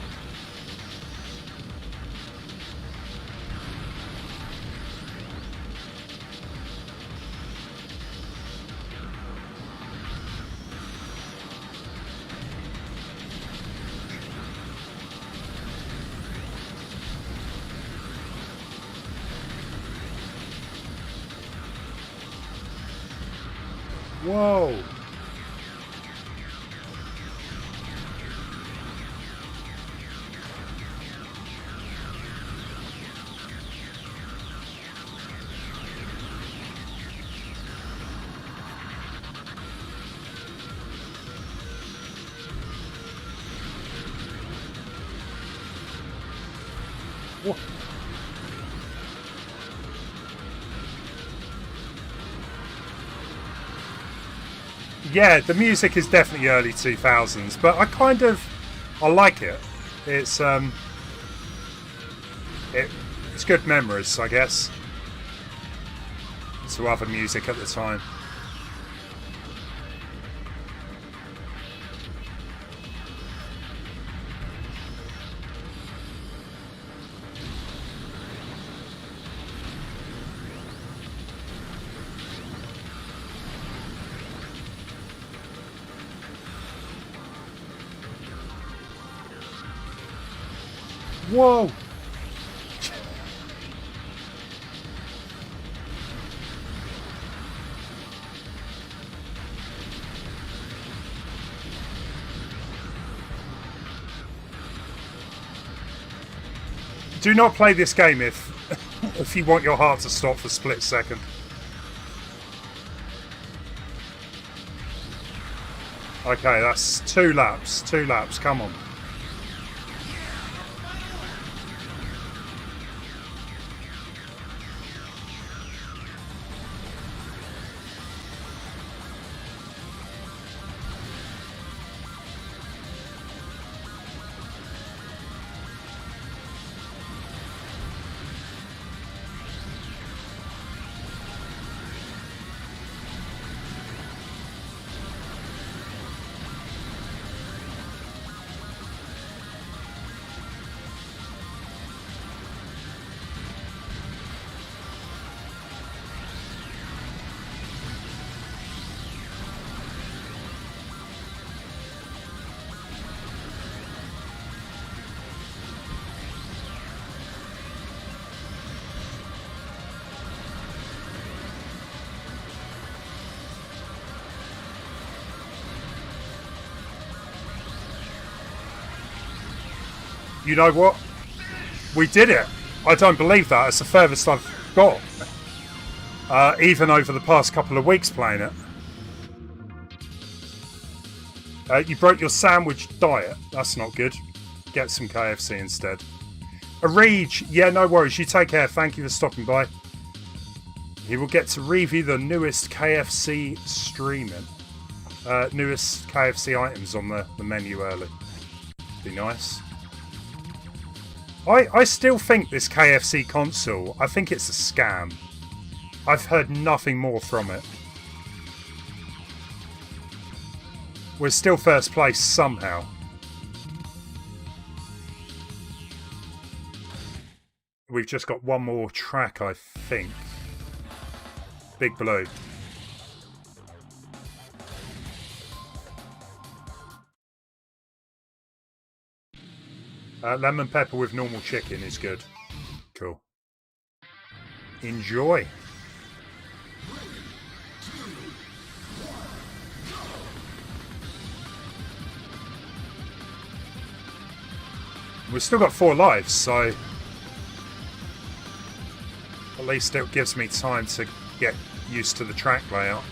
Whoa! What? Yeah, the music is definitely early 2000s, but I like it. It's it's good memories, I guess, to other music at the time. Whoa! Do not play this game if you want your heart to stop for a split second. Okay, that's 2 laps. 2 laps, come on. You know what? We did it. I don't believe that. It's the furthest I've got. Even over the past couple of weeks playing it. You broke your sandwich diet. That's not good. Get some KFC instead. Arij, yeah, no worries. You take care. Thank you for stopping by. He will get to review the newest KFC streaming. Newest KFC items on the menu early. Be nice. I still think this KFC console, I think it's a scam. I've heard nothing more from it. We're still first place somehow. We've just got one more track, I think. Big Blue. Lemon pepper with normal chicken is good. Cool. Enjoy. We've still got 4 lives, so at least it gives me time to get used to the track layout.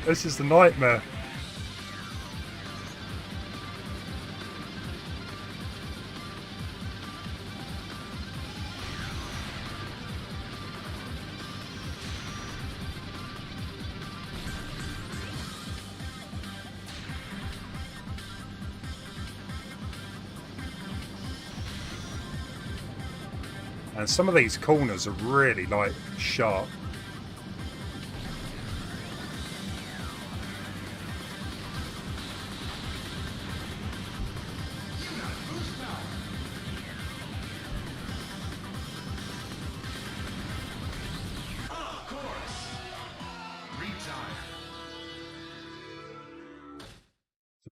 This is the nightmare. And some of these corners are really like sharp.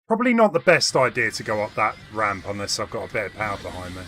Probably not the best idea to go up that ramp unless I've got a bit of power behind me.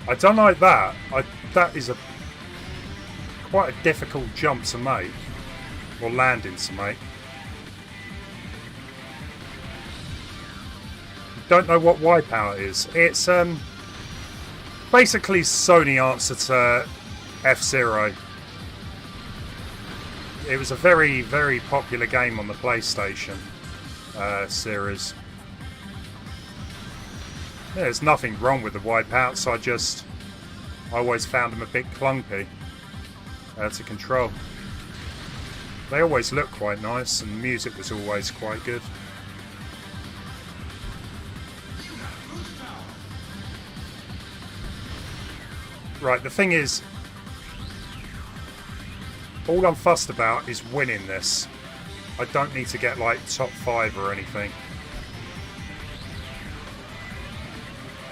I don't like that. That is quite a difficult jump to make, or landing to make. Don't know what Wipeout is. It's basically Sony answer to F-Zero. It was a very, very popular game on the PlayStation series. Yeah, there's nothing wrong with the Wipeouts, I always found them a bit clunky to control. They always look quite nice, and the music was always quite good. Right, the thing is, all I'm fussed about is winning this. I don't need to get like top 5 or anything.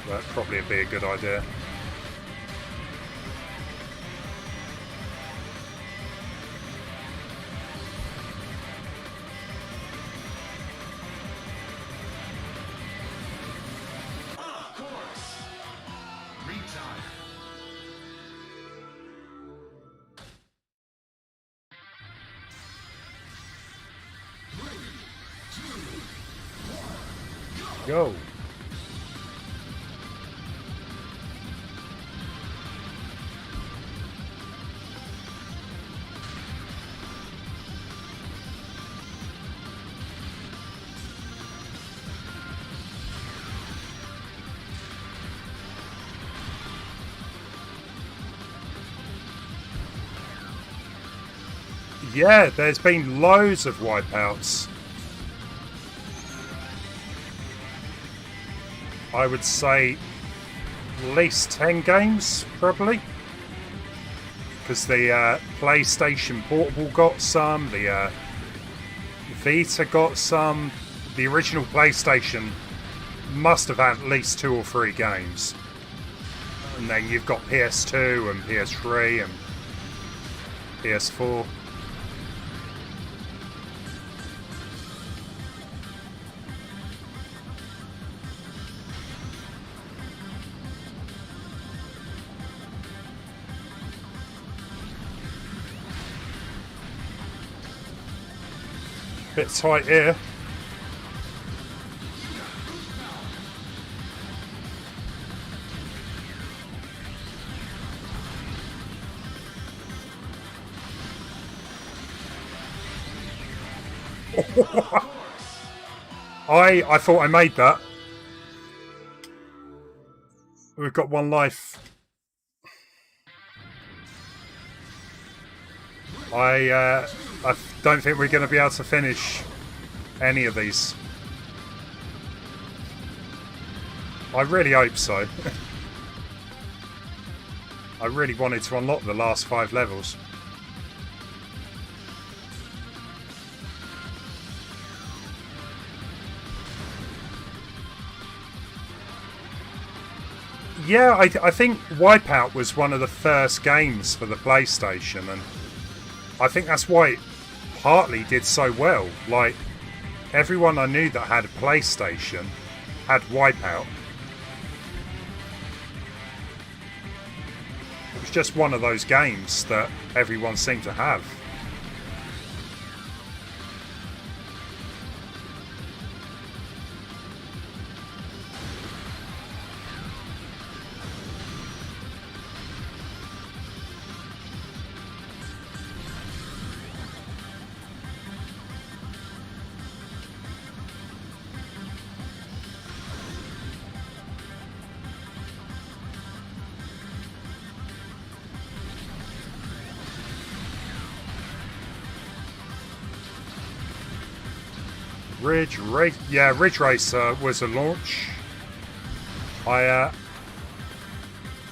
That'd probably be a good idea. go. Yeah, there's been loads of wipeouts. I would say at least 10 games, probably. Because the PlayStation Portable got some, the Vita got some. The original PlayStation must have had at least 2 or 3 games. And then you've got PS2 and PS3 and PS4. Bit tight here. I thought I made that. We've got 1 life. I don't think we're going to be able to finish any of these. I really hope so. I really wanted to unlock the last 5 levels. Yeah, I think Wipeout was one of the first games for the PlayStation, and I think that's why it partly did so well. Like, everyone I knew that had a PlayStation had Wipeout. It was just one of those games that everyone seemed to have. Ridge Racer was a launch. I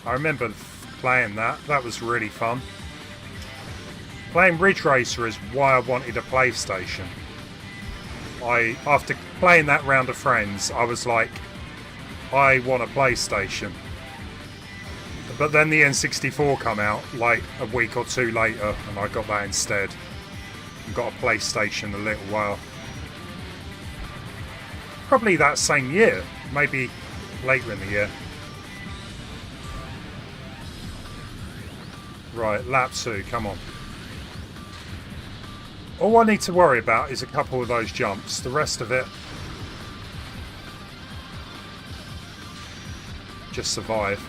remember playing that. That was really fun. Playing Ridge Racer is why I wanted a PlayStation. After playing that round of friends, I was like, I want a PlayStation. But then the N64 come out like a week or 2 later, and I got that instead. And got a PlayStation a little while. Probably that same year, maybe later in the year. Right, lap 2, come on. All I need to worry about is a couple of those jumps. The rest of it, just survive.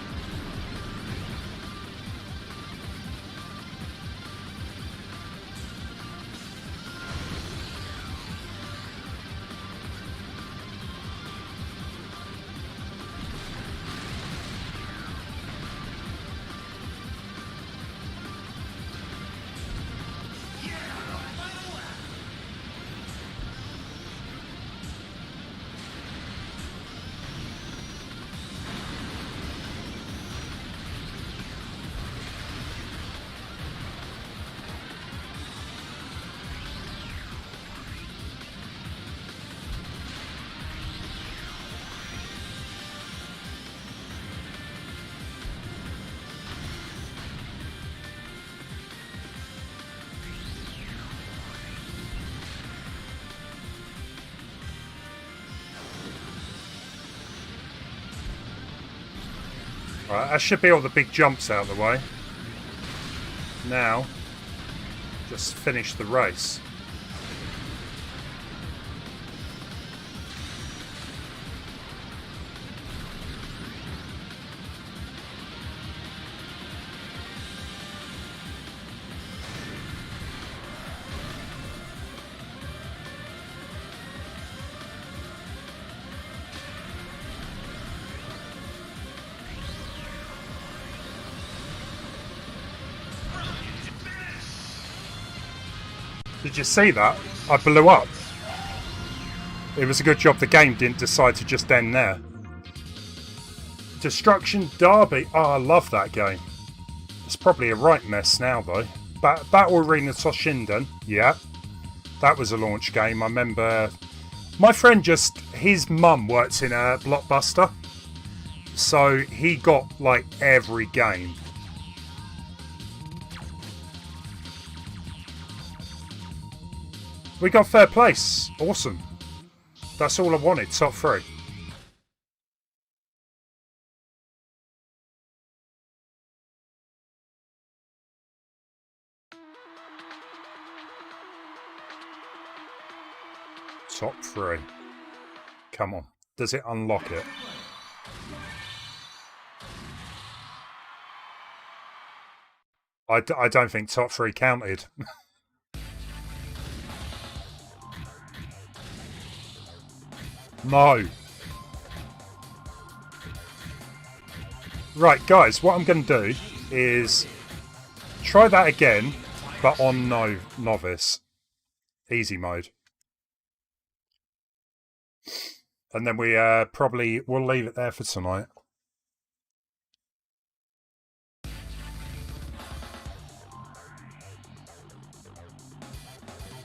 Right, that should be all the big jumps out of the way. Now, just finish the race. Did you see that? I blew up. It was a good job the game didn't decide to just end there. Destruction Derby. Oh, I love that game. It's probably a right mess now, though. Battle Arena Toshinden. Yeah. That was a launch game. I remember my friend his mum works in a Blockbuster. So he got like every game. We got third place. Awesome. That's all I wanted. Top 3. Top 3. Come on. Does it unlock it? I don't think top 3 counted. No. Right, guys, what I'm going to do is try that again, but on novice. Easy mode. And then we we'll leave it there for tonight.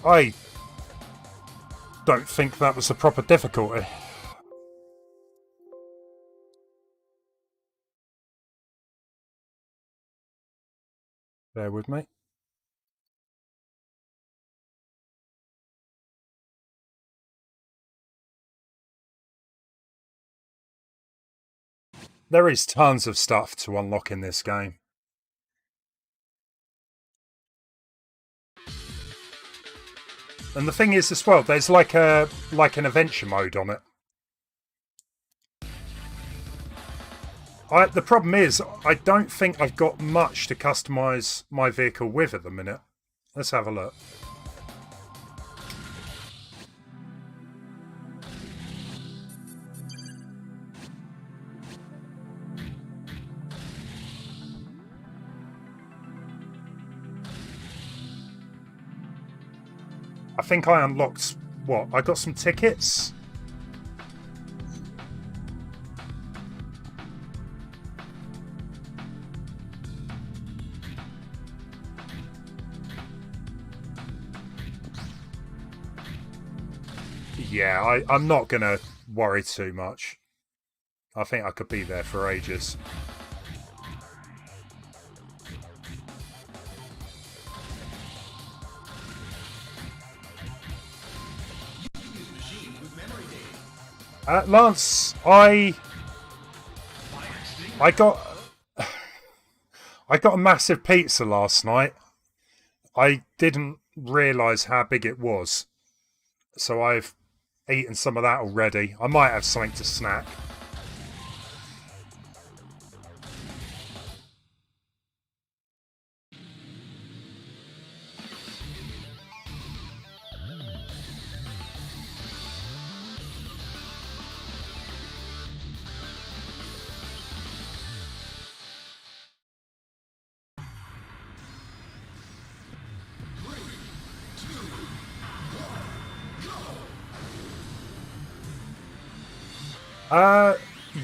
I don't think that was the proper difficulty. Bear with me. There is tons of stuff to unlock in this game. And the thing is as well, there's like an adventure mode on it. The problem is, I don't think I've got much to customise my vehicle with at the minute. Let's have a look. I think I unlocked, what, I got some tickets? Yeah, I'm not going to worry too much. I think I could be there for ages. Lance, I got a massive pizza last night. I didn't realise how big it was, so I've eaten some of that already. I might have something to snack.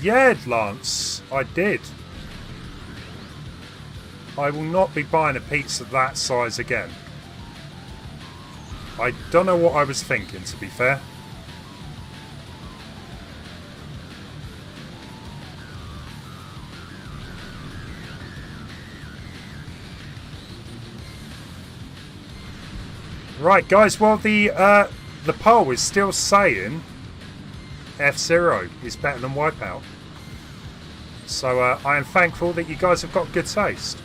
Yeah, Lance, I did. I will not be buying a pizza that size again. I don't know what I was thinking, to be fair. Right, guys, well, the poll is still saying F-Zero is better than Wipeout. So I am thankful that you guys have got good taste.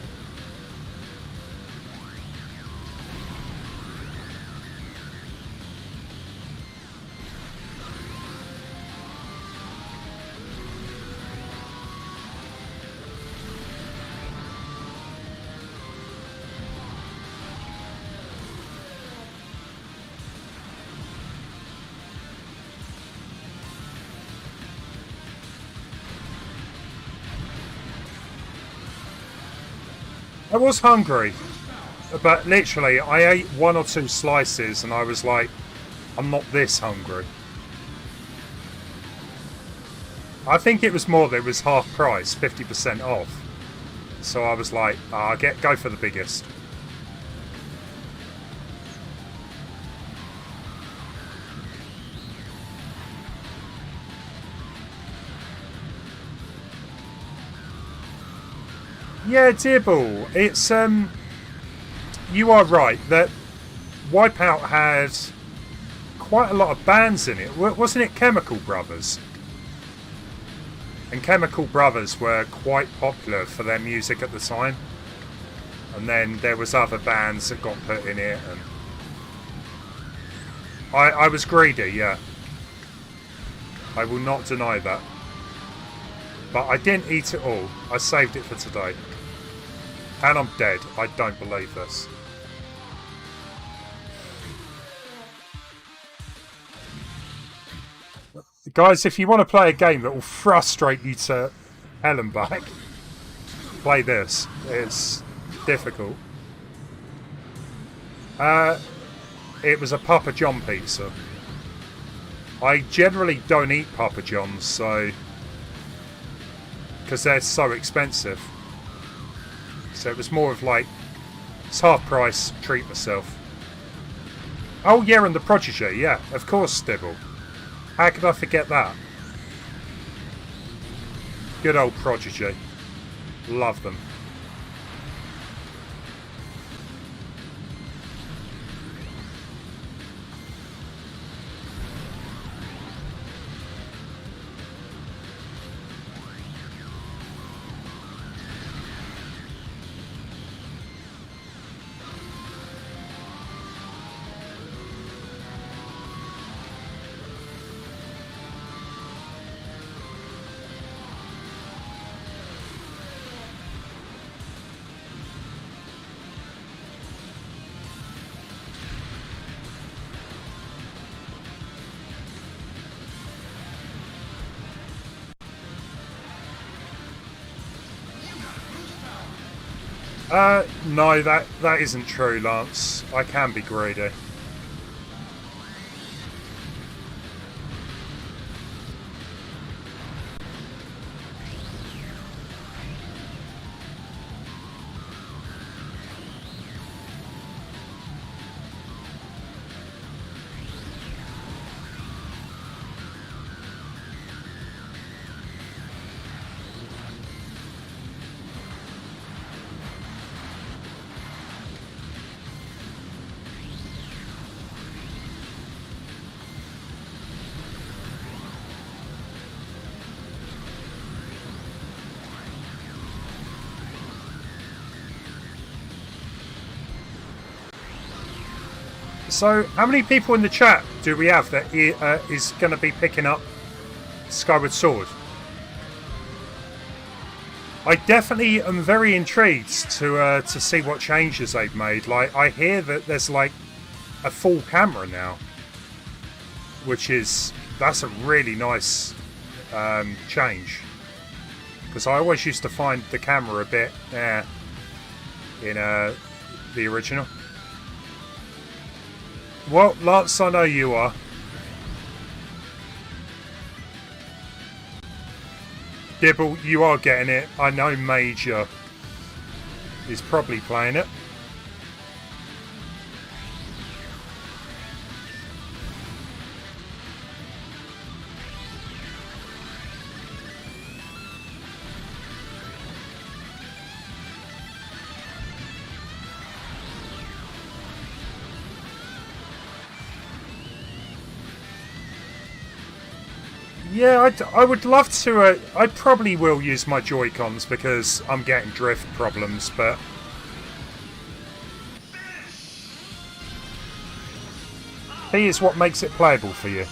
I was hungry. But literally, I ate 1 or 2 slices and I was like, I'm not this hungry. I think it was more that it was half price, 50% off. So I was like, go for the biggest. Yeah, Dibble, it's you are right that Wipeout had quite a lot of bands in it. Wasn't it Chemical Brothers? And Chemical Brothers were quite popular for their music at the time. And then there was other bands that got put in it, and I was greedy, yeah. I will not deny that. But I didn't eat it all. I saved it for today. And I'm dead. I don't believe this. Guys, if you want to play a game that will frustrate you to hell and back, play this. It's difficult. It was a Papa John pizza. I generally don't eat Papa John's, so... because they're so expensive. So it was more of like, it's half price, treat myself. Oh yeah, and the Prodigy, yeah, of course, Stibble. How could I forget that? Good old Prodigy. Love them. No, that isn't true, Lance. I can be greedy. So, how many people in the chat do we have that is going to be picking up Skyward Sword? I definitely am very intrigued to see what changes they've made. Like, I hear that there's like a full camera now, that's a really nice change. Because I always used to find the camera a bit in the original. Well, Lance, I know you are. Dibble, you are getting it. I know Major is probably playing it. Yeah, I would love to. I probably will use my Joy-Cons because I'm getting drift problems, but here's what makes it playable for you.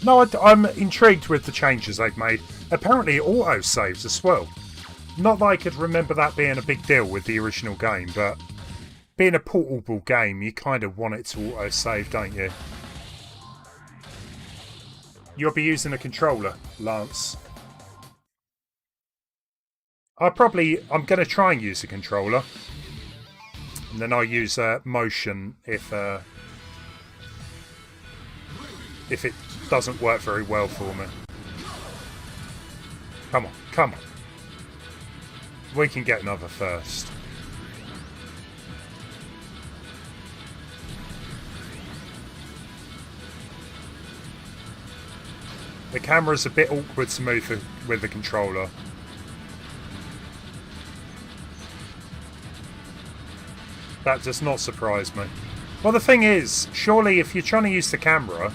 No, I'm intrigued with the changes they've made. Apparently, it auto-saves as well. Not that I could remember that being a big deal with the original game, but being a portable game, you kind of want it to auto-save, don't you? You'll be using a controller, Lance. I'm going to try and use the controller. And then I'll use motion if it doesn't work very well for me. Come on, come on. We can get another first. The camera's a bit awkward to move with the controller. That does not surprise me. Well, the thing is, surely if you're trying to use the camera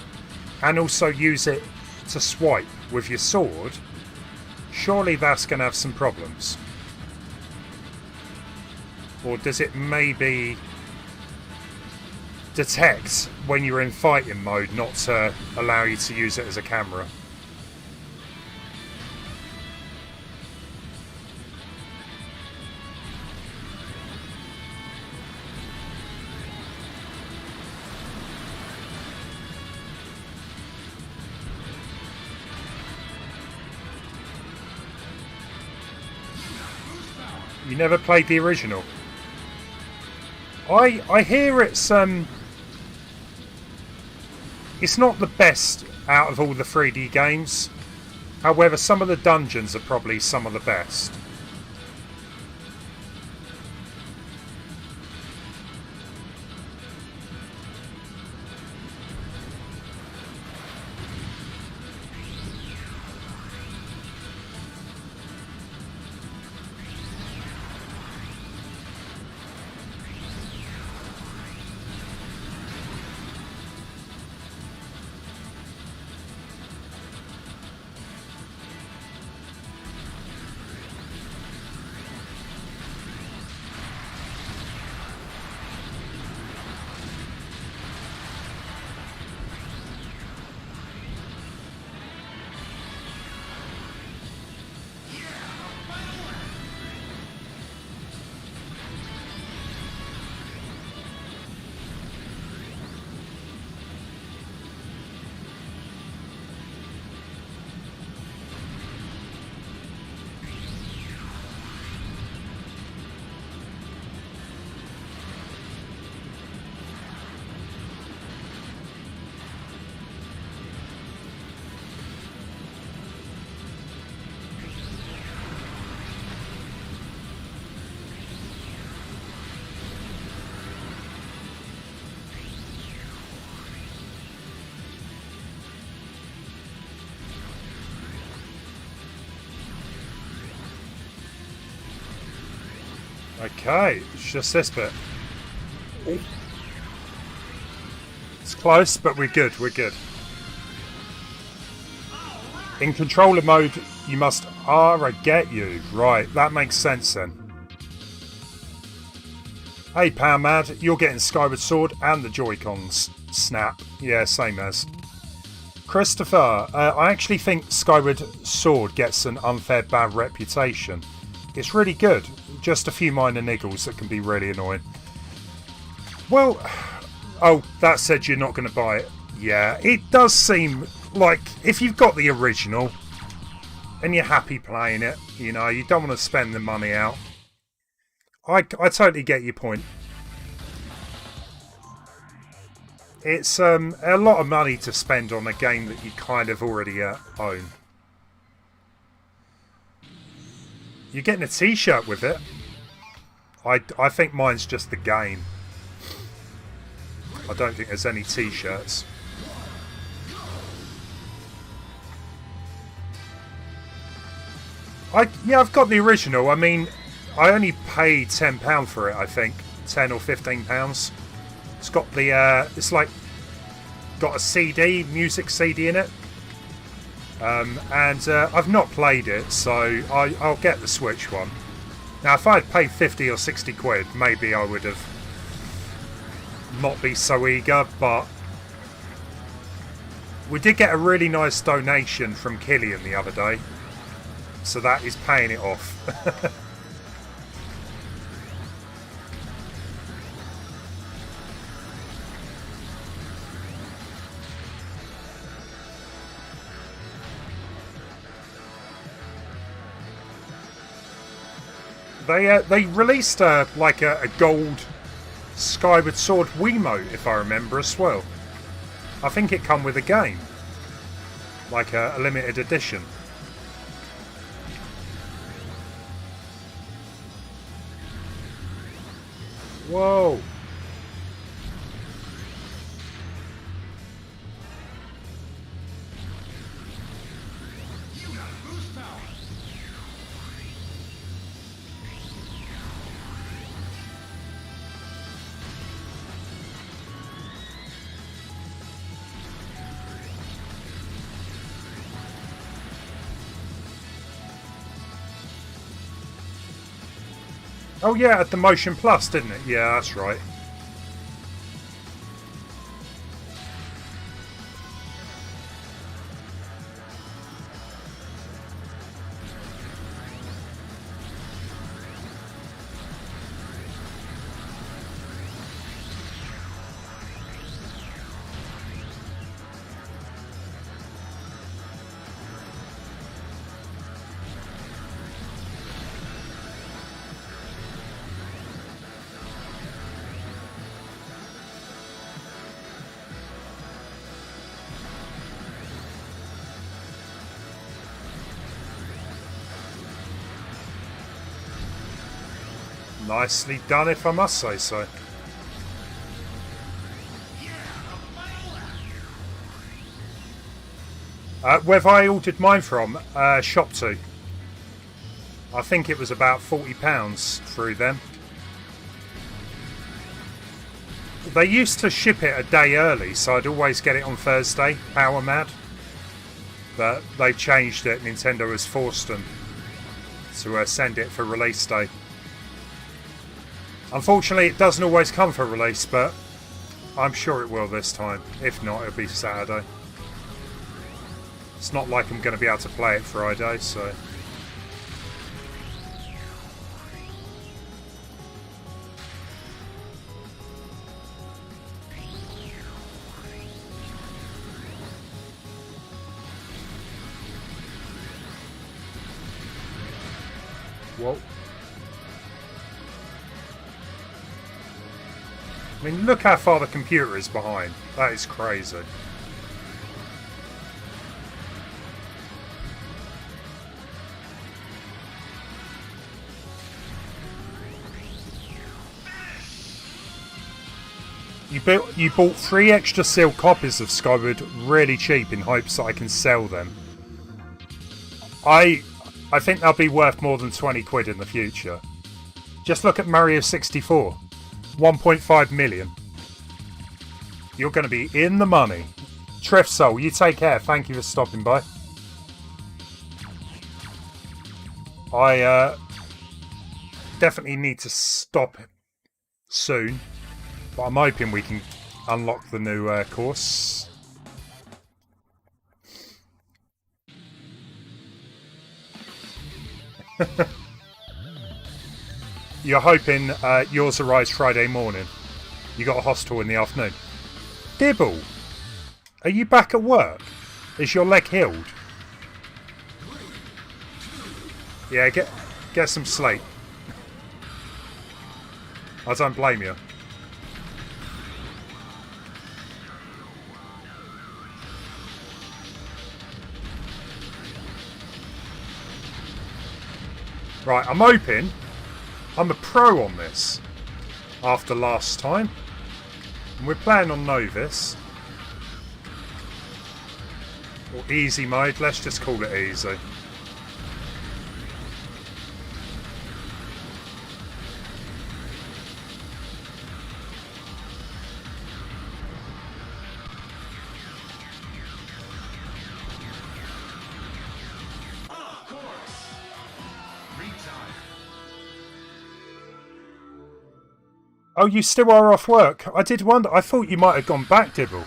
and also use it to swipe with your sword, surely that's going to have some problems. Or does it maybe detect when you're in fighting mode not to allow you to use it as a camera? You never played the original? I hear it's not the best out of all the 3D games. However, some of the dungeons are probably some of the best. Okay, it's just this bit. It's close, but we're good, we're good. In controller mode, you must... I get you. Right, that makes sense then. Hey, Power Mad, you're getting Skyward Sword and the Joy-Cons snap. Yeah, same as. Christopher, I actually think Skyward Sword gets an unfair bad reputation. It's really good. Just a few minor niggles that can be really annoying. Well, oh, that said you're not going to buy it. Yeah, it does seem like if you've got the original and you're happy playing it, you know, you don't want to spend the money out. I totally get your point. It's a lot of money to spend on a game that you kind of already own. You're getting a t-shirt with it. I think mine's just the game. I don't think there's any t-shirts. Yeah, I've got the original. I mean, I only paid £10 for it, I think. £10 or £15. It's got the, it's like, got a CD, music CD in it. And I've not played it, so I'll get the Switch one. Now, if I had paid 50 or 60 quid, maybe I would have not be so eager, but we did get a really nice donation from Killian the other day, so that is paying it off. They released like a gold Skyward Sword Wiimote, if I remember as well. I think it come with a game, like a limited edition. Whoa. Oh yeah, at the Motion Plus, didn't it? Yeah, that's right. Nicely done, if I must say so. Where have I ordered mine from? Shop2. I think it was about £40 through them. They used to ship it a day early, so I'd always get it on Thursday, Power Mad. But they changed it. Nintendo has forced them to send it for release day. Unfortunately, it doesn't always come for release, but I'm sure it will this time. If not, it'll be Saturday. It's not like I'm going to be able to play it Friday, so... Whoa. I mean, look how far the computer is behind. That is crazy. You bought 3 extra sealed copies of Skyward really cheap in hopes that I can sell them. I think they'll be worth more than 20 quid in the future. Just look at Mario 64. 1.5 million. You're going to be in the money. Treff Soul, you take care. Thank you for stopping by. I definitely need to stop soon, but I'm hoping we can unlock the new course. You're hoping yours arrives Friday morning. You got a hostel in the afternoon. Dibble, are you back at work? Is your leg healed? Yeah, get some sleep. I don't blame you. Right, I'm hoping I'm a pro on this after last time. And we're playing on Novice. Or easy mode, let's just call it easy. Oh, you still are off work? I did wonder. I thought you might have gone back, Dibble.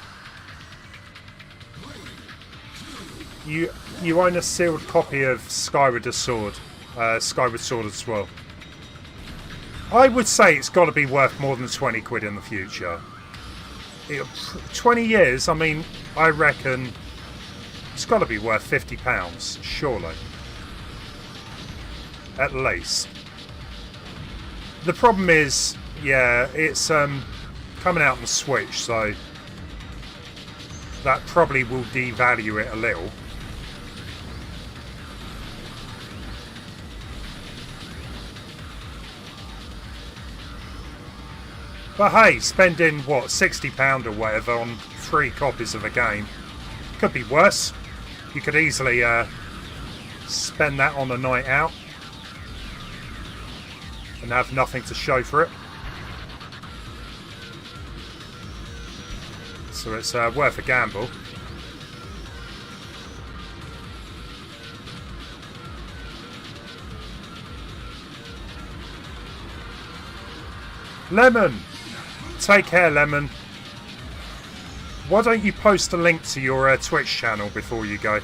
You own a sealed copy of Skyward Sword as well. I would say it's got to be worth more than 20 quid in the future. 20 years, I mean, I reckon it's got to be worth £50, surely. At least. The problem is, yeah, it's coming out on the Switch, so that probably will devalue it a little. But hey, spending, what, £60 or whatever on 3 copies of a game could be worse. You could easily spend that on a night out and have nothing to show for it. So it's worth a gamble. Lemon! Take care, Lemon. Why don't you post a link to your Twitch channel before you go?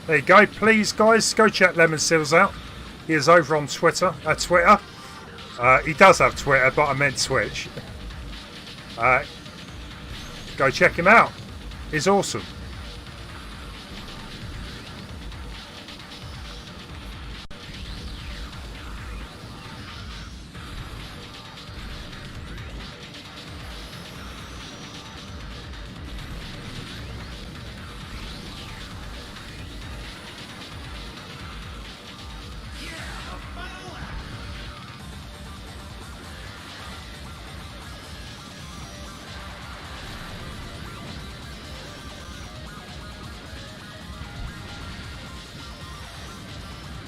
There you go. Please, guys, go check Lemon Seals out. He is over on Twitter. He does have Twitter, but I meant Twitch. Go check him out. He's awesome.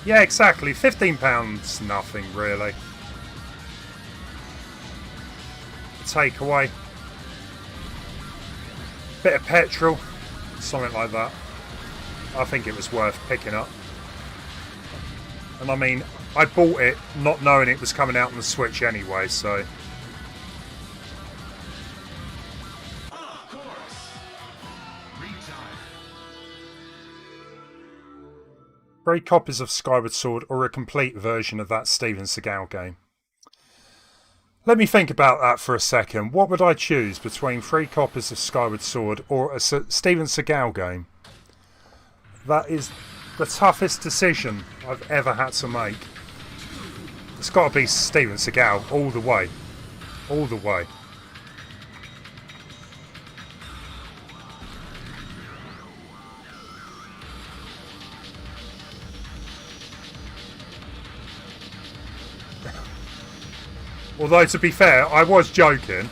Yeah, exactly. £15, nothing really. Takeaway. Bit of petrol, something like that. I think it was worth picking up. And I mean, I bought it not knowing it was coming out on the Switch anyway, so... Three copies of Skyward Sword or a complete version of that Steven Seagal game. Let me think about that for a second. What would I choose between 3 copies of Skyward Sword or a Steven Seagal game? That is the toughest decision I've ever had to make. It's got to be Steven Seagal all the way. All the way. Although, to be fair, I was joking,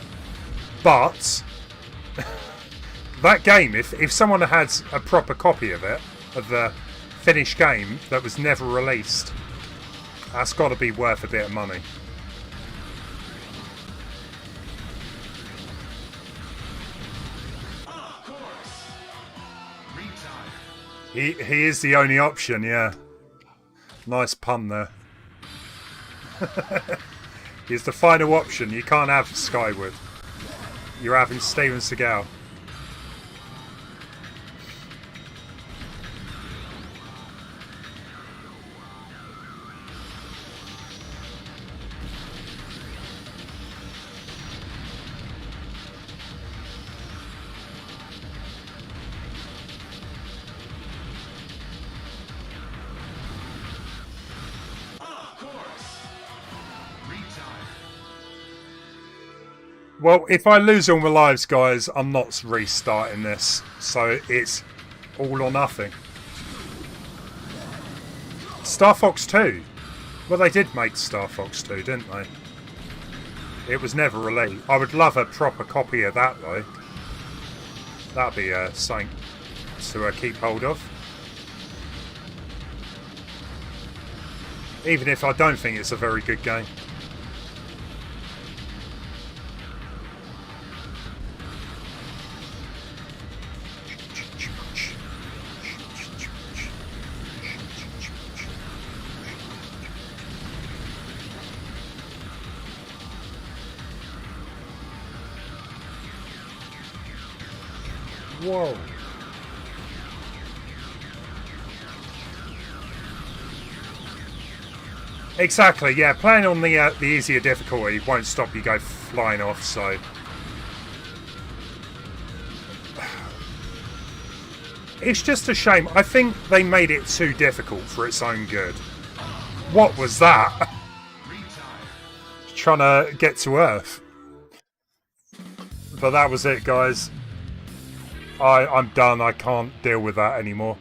but that game, if someone had a proper copy of it, of the finished game that was never released, that's got to be worth a bit of money. He is the only option, yeah. Nice pun there. He's the final option. You can't have Skyward. You're having Steven Seagal. Well, if I lose all my lives, guys, I'm not restarting this. So it's all or nothing. Star Fox 2. Well, they did make Star Fox 2, didn't they? It was never released. I would love a proper copy of that, though. That'd be something to keep hold of. Even if I don't think it's a very good game. Whoa. Exactly, yeah. Playing on the easier difficulty won't stop you go flying off, so... It's just a shame. I think they made it too difficult for its own good. What was that? Trying to get to Earth. But that was it, guys. I'm done. I can't deal with that anymore.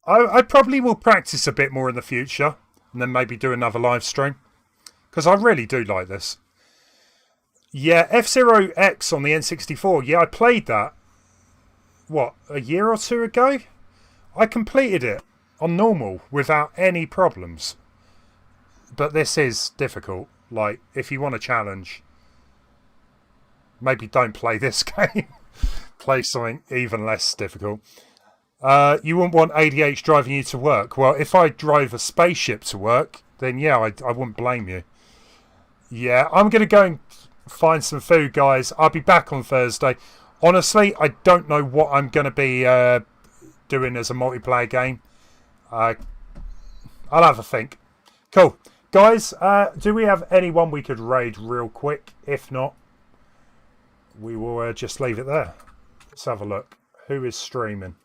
I probably will practice a bit more in the future. And then maybe do another live stream. Because I really do like this. Yeah, F-Zero X on the N64. Yeah, I played that. What, a year or two ago? I completed it on normal without any problems. But this is difficult. Like, if you want a challenge, maybe don't play this game. Play something even less difficult. You wouldn't want ADH driving you to work. Well, if I drove a spaceship to work, then yeah, I wouldn't blame you. Yeah, I'm going to go and find some food, guys. I'll be back on Thursday. Honestly, I don't know what I'm going to be doing as a multiplayer game. I'll have a think. Cool. Guys, do we have anyone we could raid real quick? If not, we will just leave it there. Let's have a look. Who is streaming?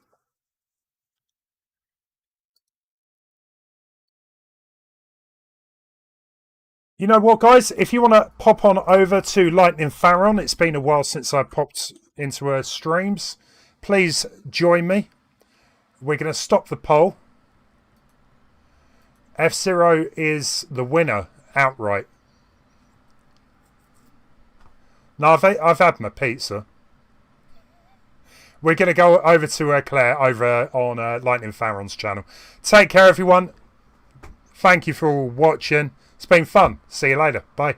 You know what, guys? If you want to pop on over to Lightning Pharaon, it's been a while since I popped into her streams. Please join me. We're going to stop the poll. F-Zero is the winner outright. No, I've had my pizza. We're going to go over to Claire over on Lightning Pharaon's channel. Take care, everyone. Thank you for watching. It's been fun. See you later. Bye.